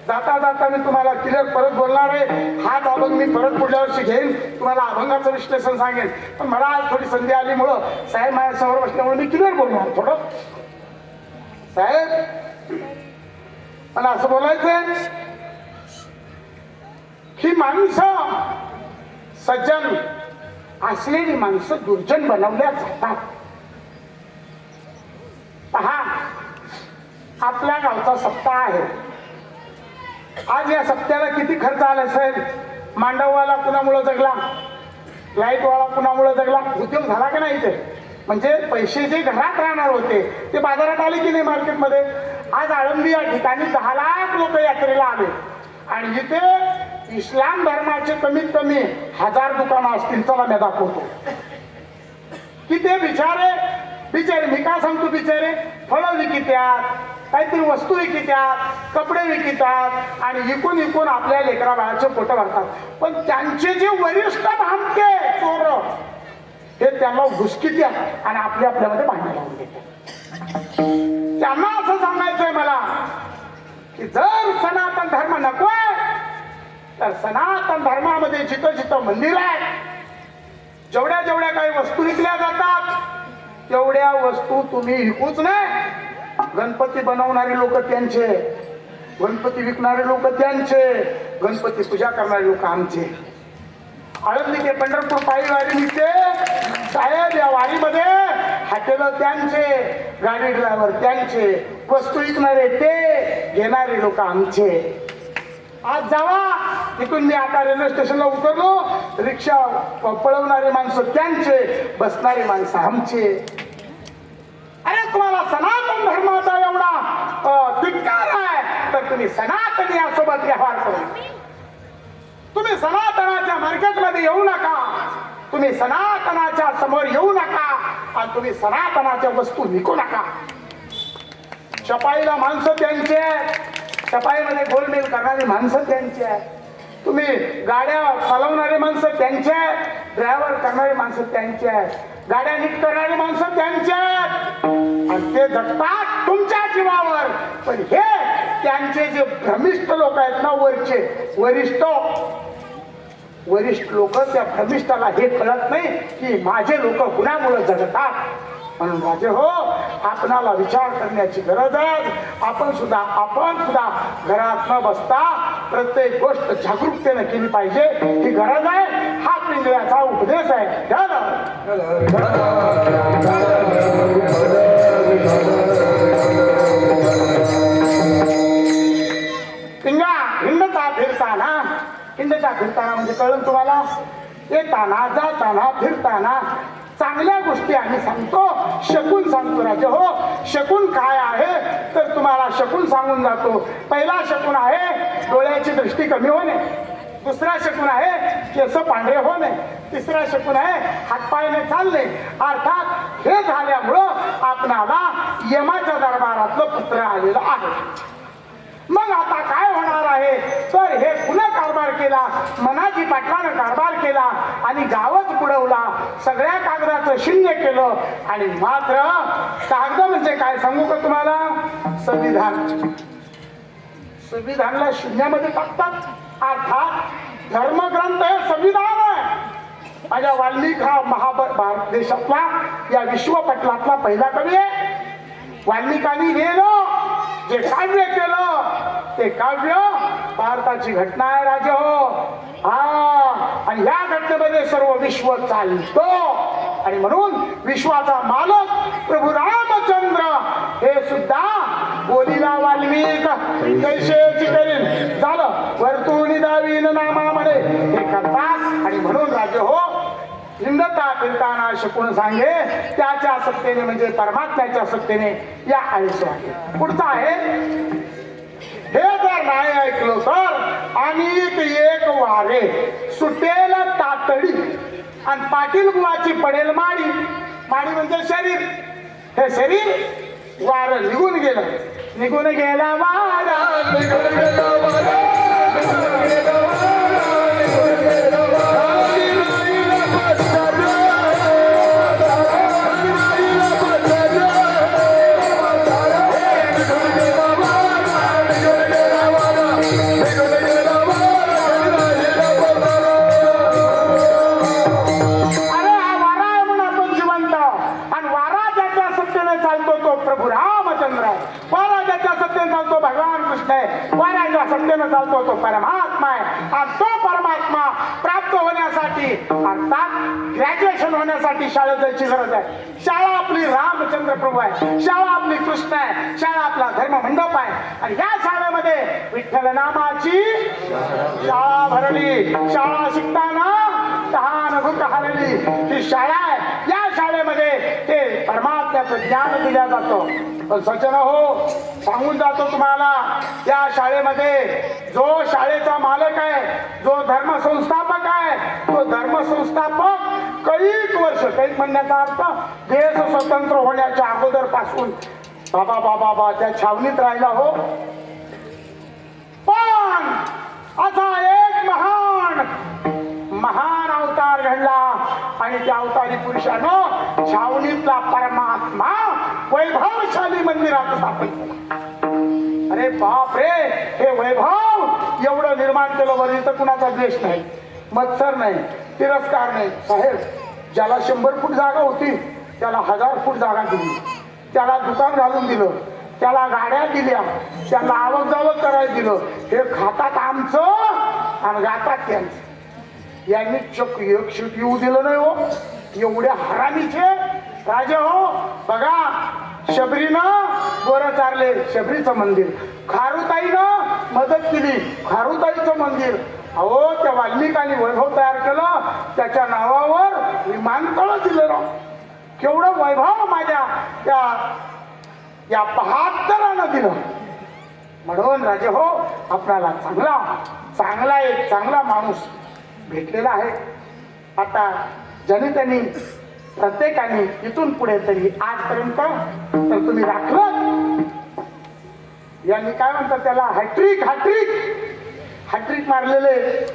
जाता जाता मी तुम्हाला क्लिअर परत बोलणार आहे. हाच अभंग मी परत पुढल्या वर्षी घेईन, तुम्हाला अभंगाचं विश्लेषण सांगेन. पण मला आज थोडी संधी आलीमुळं साहेब माझ्या समोर बसल्यामुळे मी क्लिअर बोलणार थोडं. साहेब मला असं बोलायचंय ही माणसं सज्जन असलेली माणसं दुर्जन बनवल्या जातात. पहा, आपल्या गावचा सप्ताह आहे. आज या सप्त्याला किती खर्च आला साहेब? मांडववाला कुणामुळे जगला, लाईटवाला कुणामुळे जगला, उद्योग झाला का नाही ते? म्हणजे पैसे जे घरात राहणार होते ते बाजारात आले की नाही मार्केटमध्ये? आज आळंदी या ठिकाणी 10 लाख लोक यात्रेला आले आणि इथे इस्लाम धर्माचे कमीत कमी 1000 दुकानं असतील. चला मी दाखवतो. की ते बिचारे मी का सांगतो बिचारे फळं विकित्यात, काहीतरी वस्तू विकित्यात, कपडे विकितात आणि विकून आपल्या लेकरा बाळाचे पोट भरतात. पण त्यांचे जे वरिष्ठ भामटे चोर हे त्यांना घुसकित्यात आणि आपल्यामध्ये भांडण लावून देतात. त्यांना असं सांगायचंय मला की जर सनातन धर्म नकोय तर सनातन धर्मामध्ये जिथं मंदिर आहे, जेवढ्या काही वस्तू विकल्या जातात तेवढ्या वस्तू तुम्ही विकूच नाही. गणपती बनवणारे लोक त्यांचे, गणपती विकणारे लोक त्यांचे, गणपती पूजा करणारे लोक आमचे. आळंदी ते पंढरपूर पायी वारी निघते साहेब, या वारीमध्ये हॉटेल त्यांचे, गाडी ड्रायव्हर त्यांचे, वस्तू विकणारे ते, घेणारे लोक आमचे. आज जावा तिथून मी आता रेल्वे स्टेशनला उतरलो, रिक्षा पळवणारे माणसं त्यांचे, बसणारे माणसं आमचे. अरे तुम्हाला सनातन धर्माचा एवढा धिक्कार आहे तर तुम्ही सनातनी यासोबत व्यवहार करू. तुम्ही सनातनाच्या मार्केटमध्ये येऊ नका, तुम्ही सनातनाच्या समोर येऊ नका आणि तुम्ही सनातनाच्या वस्तू विकू नका. छपाईला माणसं त्यांचे आहेत, छपाईमध्ये गोलमेल करणारी माणसं त्यांची आहेत, तुम्ही गाड्या चालवणारे माणसं त्यांचे आहेत, ड्रायव्हर करणारी माणसं त्यांची आहेत, गाड्या नीट करणारी माणसं त्यांची आहेत आणि ते जगतात तुमच्या जीवावर. पण हे त्यांचे जे भ्रमिष्ठ लोक आहेत ना, वरचे वरिष्ठ लोक, त्या भ्रमिष्ठाला हे कळत नाही की माझे लोक कुणामुळे जगतात. म्हणून माझे हो, आपणाला विचार करण्याची गरज आहे. आपण सुद्धा घरात न बसता प्रत्येक गोष्ट जागरूकतेने केली पाहिजे, ही गरज आहे. हा पिंगळ्याचा उपदेश आहे. पिंगा हिंडता फिरताना म्हणजे कळलं तुम्हाला, येताना जाताना फिरताना चांगल्या गोष्टी आम्ही सांगतो, शकून सांगतो. राजे हो, शकून काय आहे तर तुम्हाला शकून सांगून जातो. पहिला शकून आहे डोळ्याची दृष्टी कमी होणे, दुसरा शकून आहे केस पांढरे होणे, तिसरा शकून आहे हातपायने चालणे. अर्थात हे झाल्यामुळं आपणाला यमाच्या दरबारातलं पत्र आलेलं आहे. मग आता काय होणार आहे तर हे पुन्हा कारभार केला, मनाजी पाटलानं कारभार केला आणि गावच बुडवला, सगळ्या कागदाचं शून्य केलं. आणि मात्र कागद म्हणजे काय सांगू का तुम्हाला, संविधानला शून्यामध्ये टाकतात. अर्थात धर्मग्रंथ हे संविधान आहे. माझ्या वाल्मिक हा भारत देशातला या विश्वपटलातला पहिला कवी आहे. वाल्मिकांनी लिहिलं जे काव्य केलं ते काव्य भारताची घटना आहे. राजे हो, आणि या घटनेमध्ये सर्व विश्व चालतो. आणि म्हणून विश्वाचा मालक प्रभू रामचंद्र हे सुद्धा बोलीला वाल्मिक कैसेची करीन झालं वरतून दावीन नामा म्हणे हे करतात. आणि म्हणून राजे हो, हिंडता फिरताना शकून सांगे त्याच्या सत्तेने म्हणजे परमात्म्याच्या सत्तेने या आयुष्य आहे. पुढचा आहे, हे जर नाही ऐकलं तर अनेक एक वारे सुटेल तातडी आणि पाटील बुवाची पडेल माडी. माडी म्हणजे शरीर. हे शरीर वार निघून गेला वारा, निघून गेला वारा, निघून गेला वारा, निघून गेला वारा. सत्तेनं चालतो तो परमात्मा आहे. आणि तो परमात्मा प्राप्त होण्यासाठी अर्थात ग्रॅज्युएशन होण्यासाठी शाळेत जायची गरज आहे. शाळा आपली रामचंद्र प्रभू आहे, शाळा आपली कृष्ण आहे, शाळा आपला धर्म मंडप आहे. आणि या शाळेमध्ये विठ्ठल नामाची शाळा भरली, शाळा शिकताना तहान भूक हरली, ही शाळा आहे. या शाळेमध्ये ते परमात्म्याचं ज्ञान दिलं जातं. पण सज्जन हो, सांगून जातो तुम्हाला, या शाळेमध्ये जो शाळेचा मालक आहे, जो धर्मसंस्थापक आहे, तो धर्मसंस्थापक कैक वर्ष शतैक म्हणण्याचा अर्थ देश स्वतंत्र होण्याच्या अगोदर पासून बाबा बाबा बा त्या छावणीत राहिला हो. पण असा एक महान अवतार घडला आणि त्या अवतारी पुरुषानं छावणीतला परमात्मा वैभवशाली मंदिरात स्थापित केला. अरे बाप रे, हे वैभव एवढं निर्माण केलं बरं. इथं कुणाचा द्वेष नाही, मत्सर नाही, तिरस्कार नाही. साहेब, ज्याला 100 फूट जागा होती त्याला 1000 फूट जागा दिली, त्याला दुकान घालून दिलं, त्याला गाड्या दिल्या, त्याला आवक जावक करायला दिलं. हे खातात आमचं आणि गातात त्यांचं. यांनी चक एक शीट येऊ दिलं नाही हो. एवढ्या हरामीचे राजे हो. बघा, शबरीनं गोरं चारले, शबरीचं मंदिर. खारुताईनं मदत केली, खारुताईचं मंदिर. अहो, त्या वाल्मिकांनी वैभव तयार केलं, त्याच्या नावावर विमानतळ दिलं राव. केवढं वैभव माझ्या त्या या 72 दिलं. म्हणून राजे हो, आपल्याला चांगला माणूस भेटलेला आहे. आता ज्याने त्यांनी प्रत्येकाने इथून पुढे तरी आजपर्यंत तर तुम्ही राखलं. यांनी काय म्हणतात त्याला, हॅट्रिक मारलेले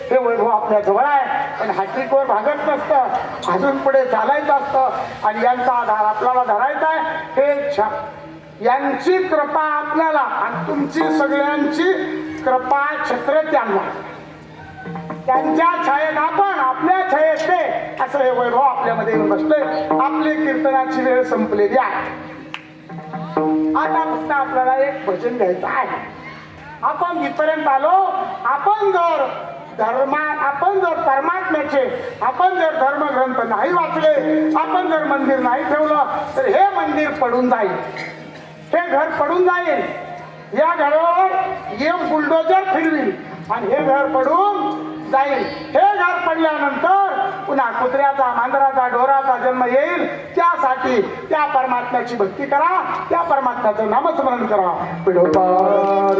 हे वैभव आपल्या जवळ आहे. पण हॅट्रिकवर भागत नसतं, अजून पुढे चालायचं असतं आणि यांचा आधार आपल्याला धरायचा आहे. हे यांची कृपा आपल्याला आणि तुमची सगळ्यांची कृपा छत्र त्यांना, त्यांच्या छायेत आपण, आपल्या छायेत ते, असं हे वैभव आपल्यामध्ये येऊन बसले. आपली कीर्तनाची वेळ संपलेली आहे. आता फक्त आपल्याला एक भजन घ्यायचं आहे. आपण इथपर्यंत आलो. आपण जर परमात्म्याचे आपण जर धर्मग्रंथ नाही वाचले, आपण जर मंदिर नाही ठेवलं, तर हे मंदिर पडून जाईल, हे घर पडून जाईल. या घरावर एक बुलडोजर फिरवी आणि हे घर पडून जाईल. हे घर पडल्यानंतर पुन्हा कुत्र्याचा, मांजराचा, ढोराचा जन्म येईल. त्यासाठी त्या परमात्म्याची भक्ती करा, त्या परमात्म्याचं नामस्मरण करा. पिढोबार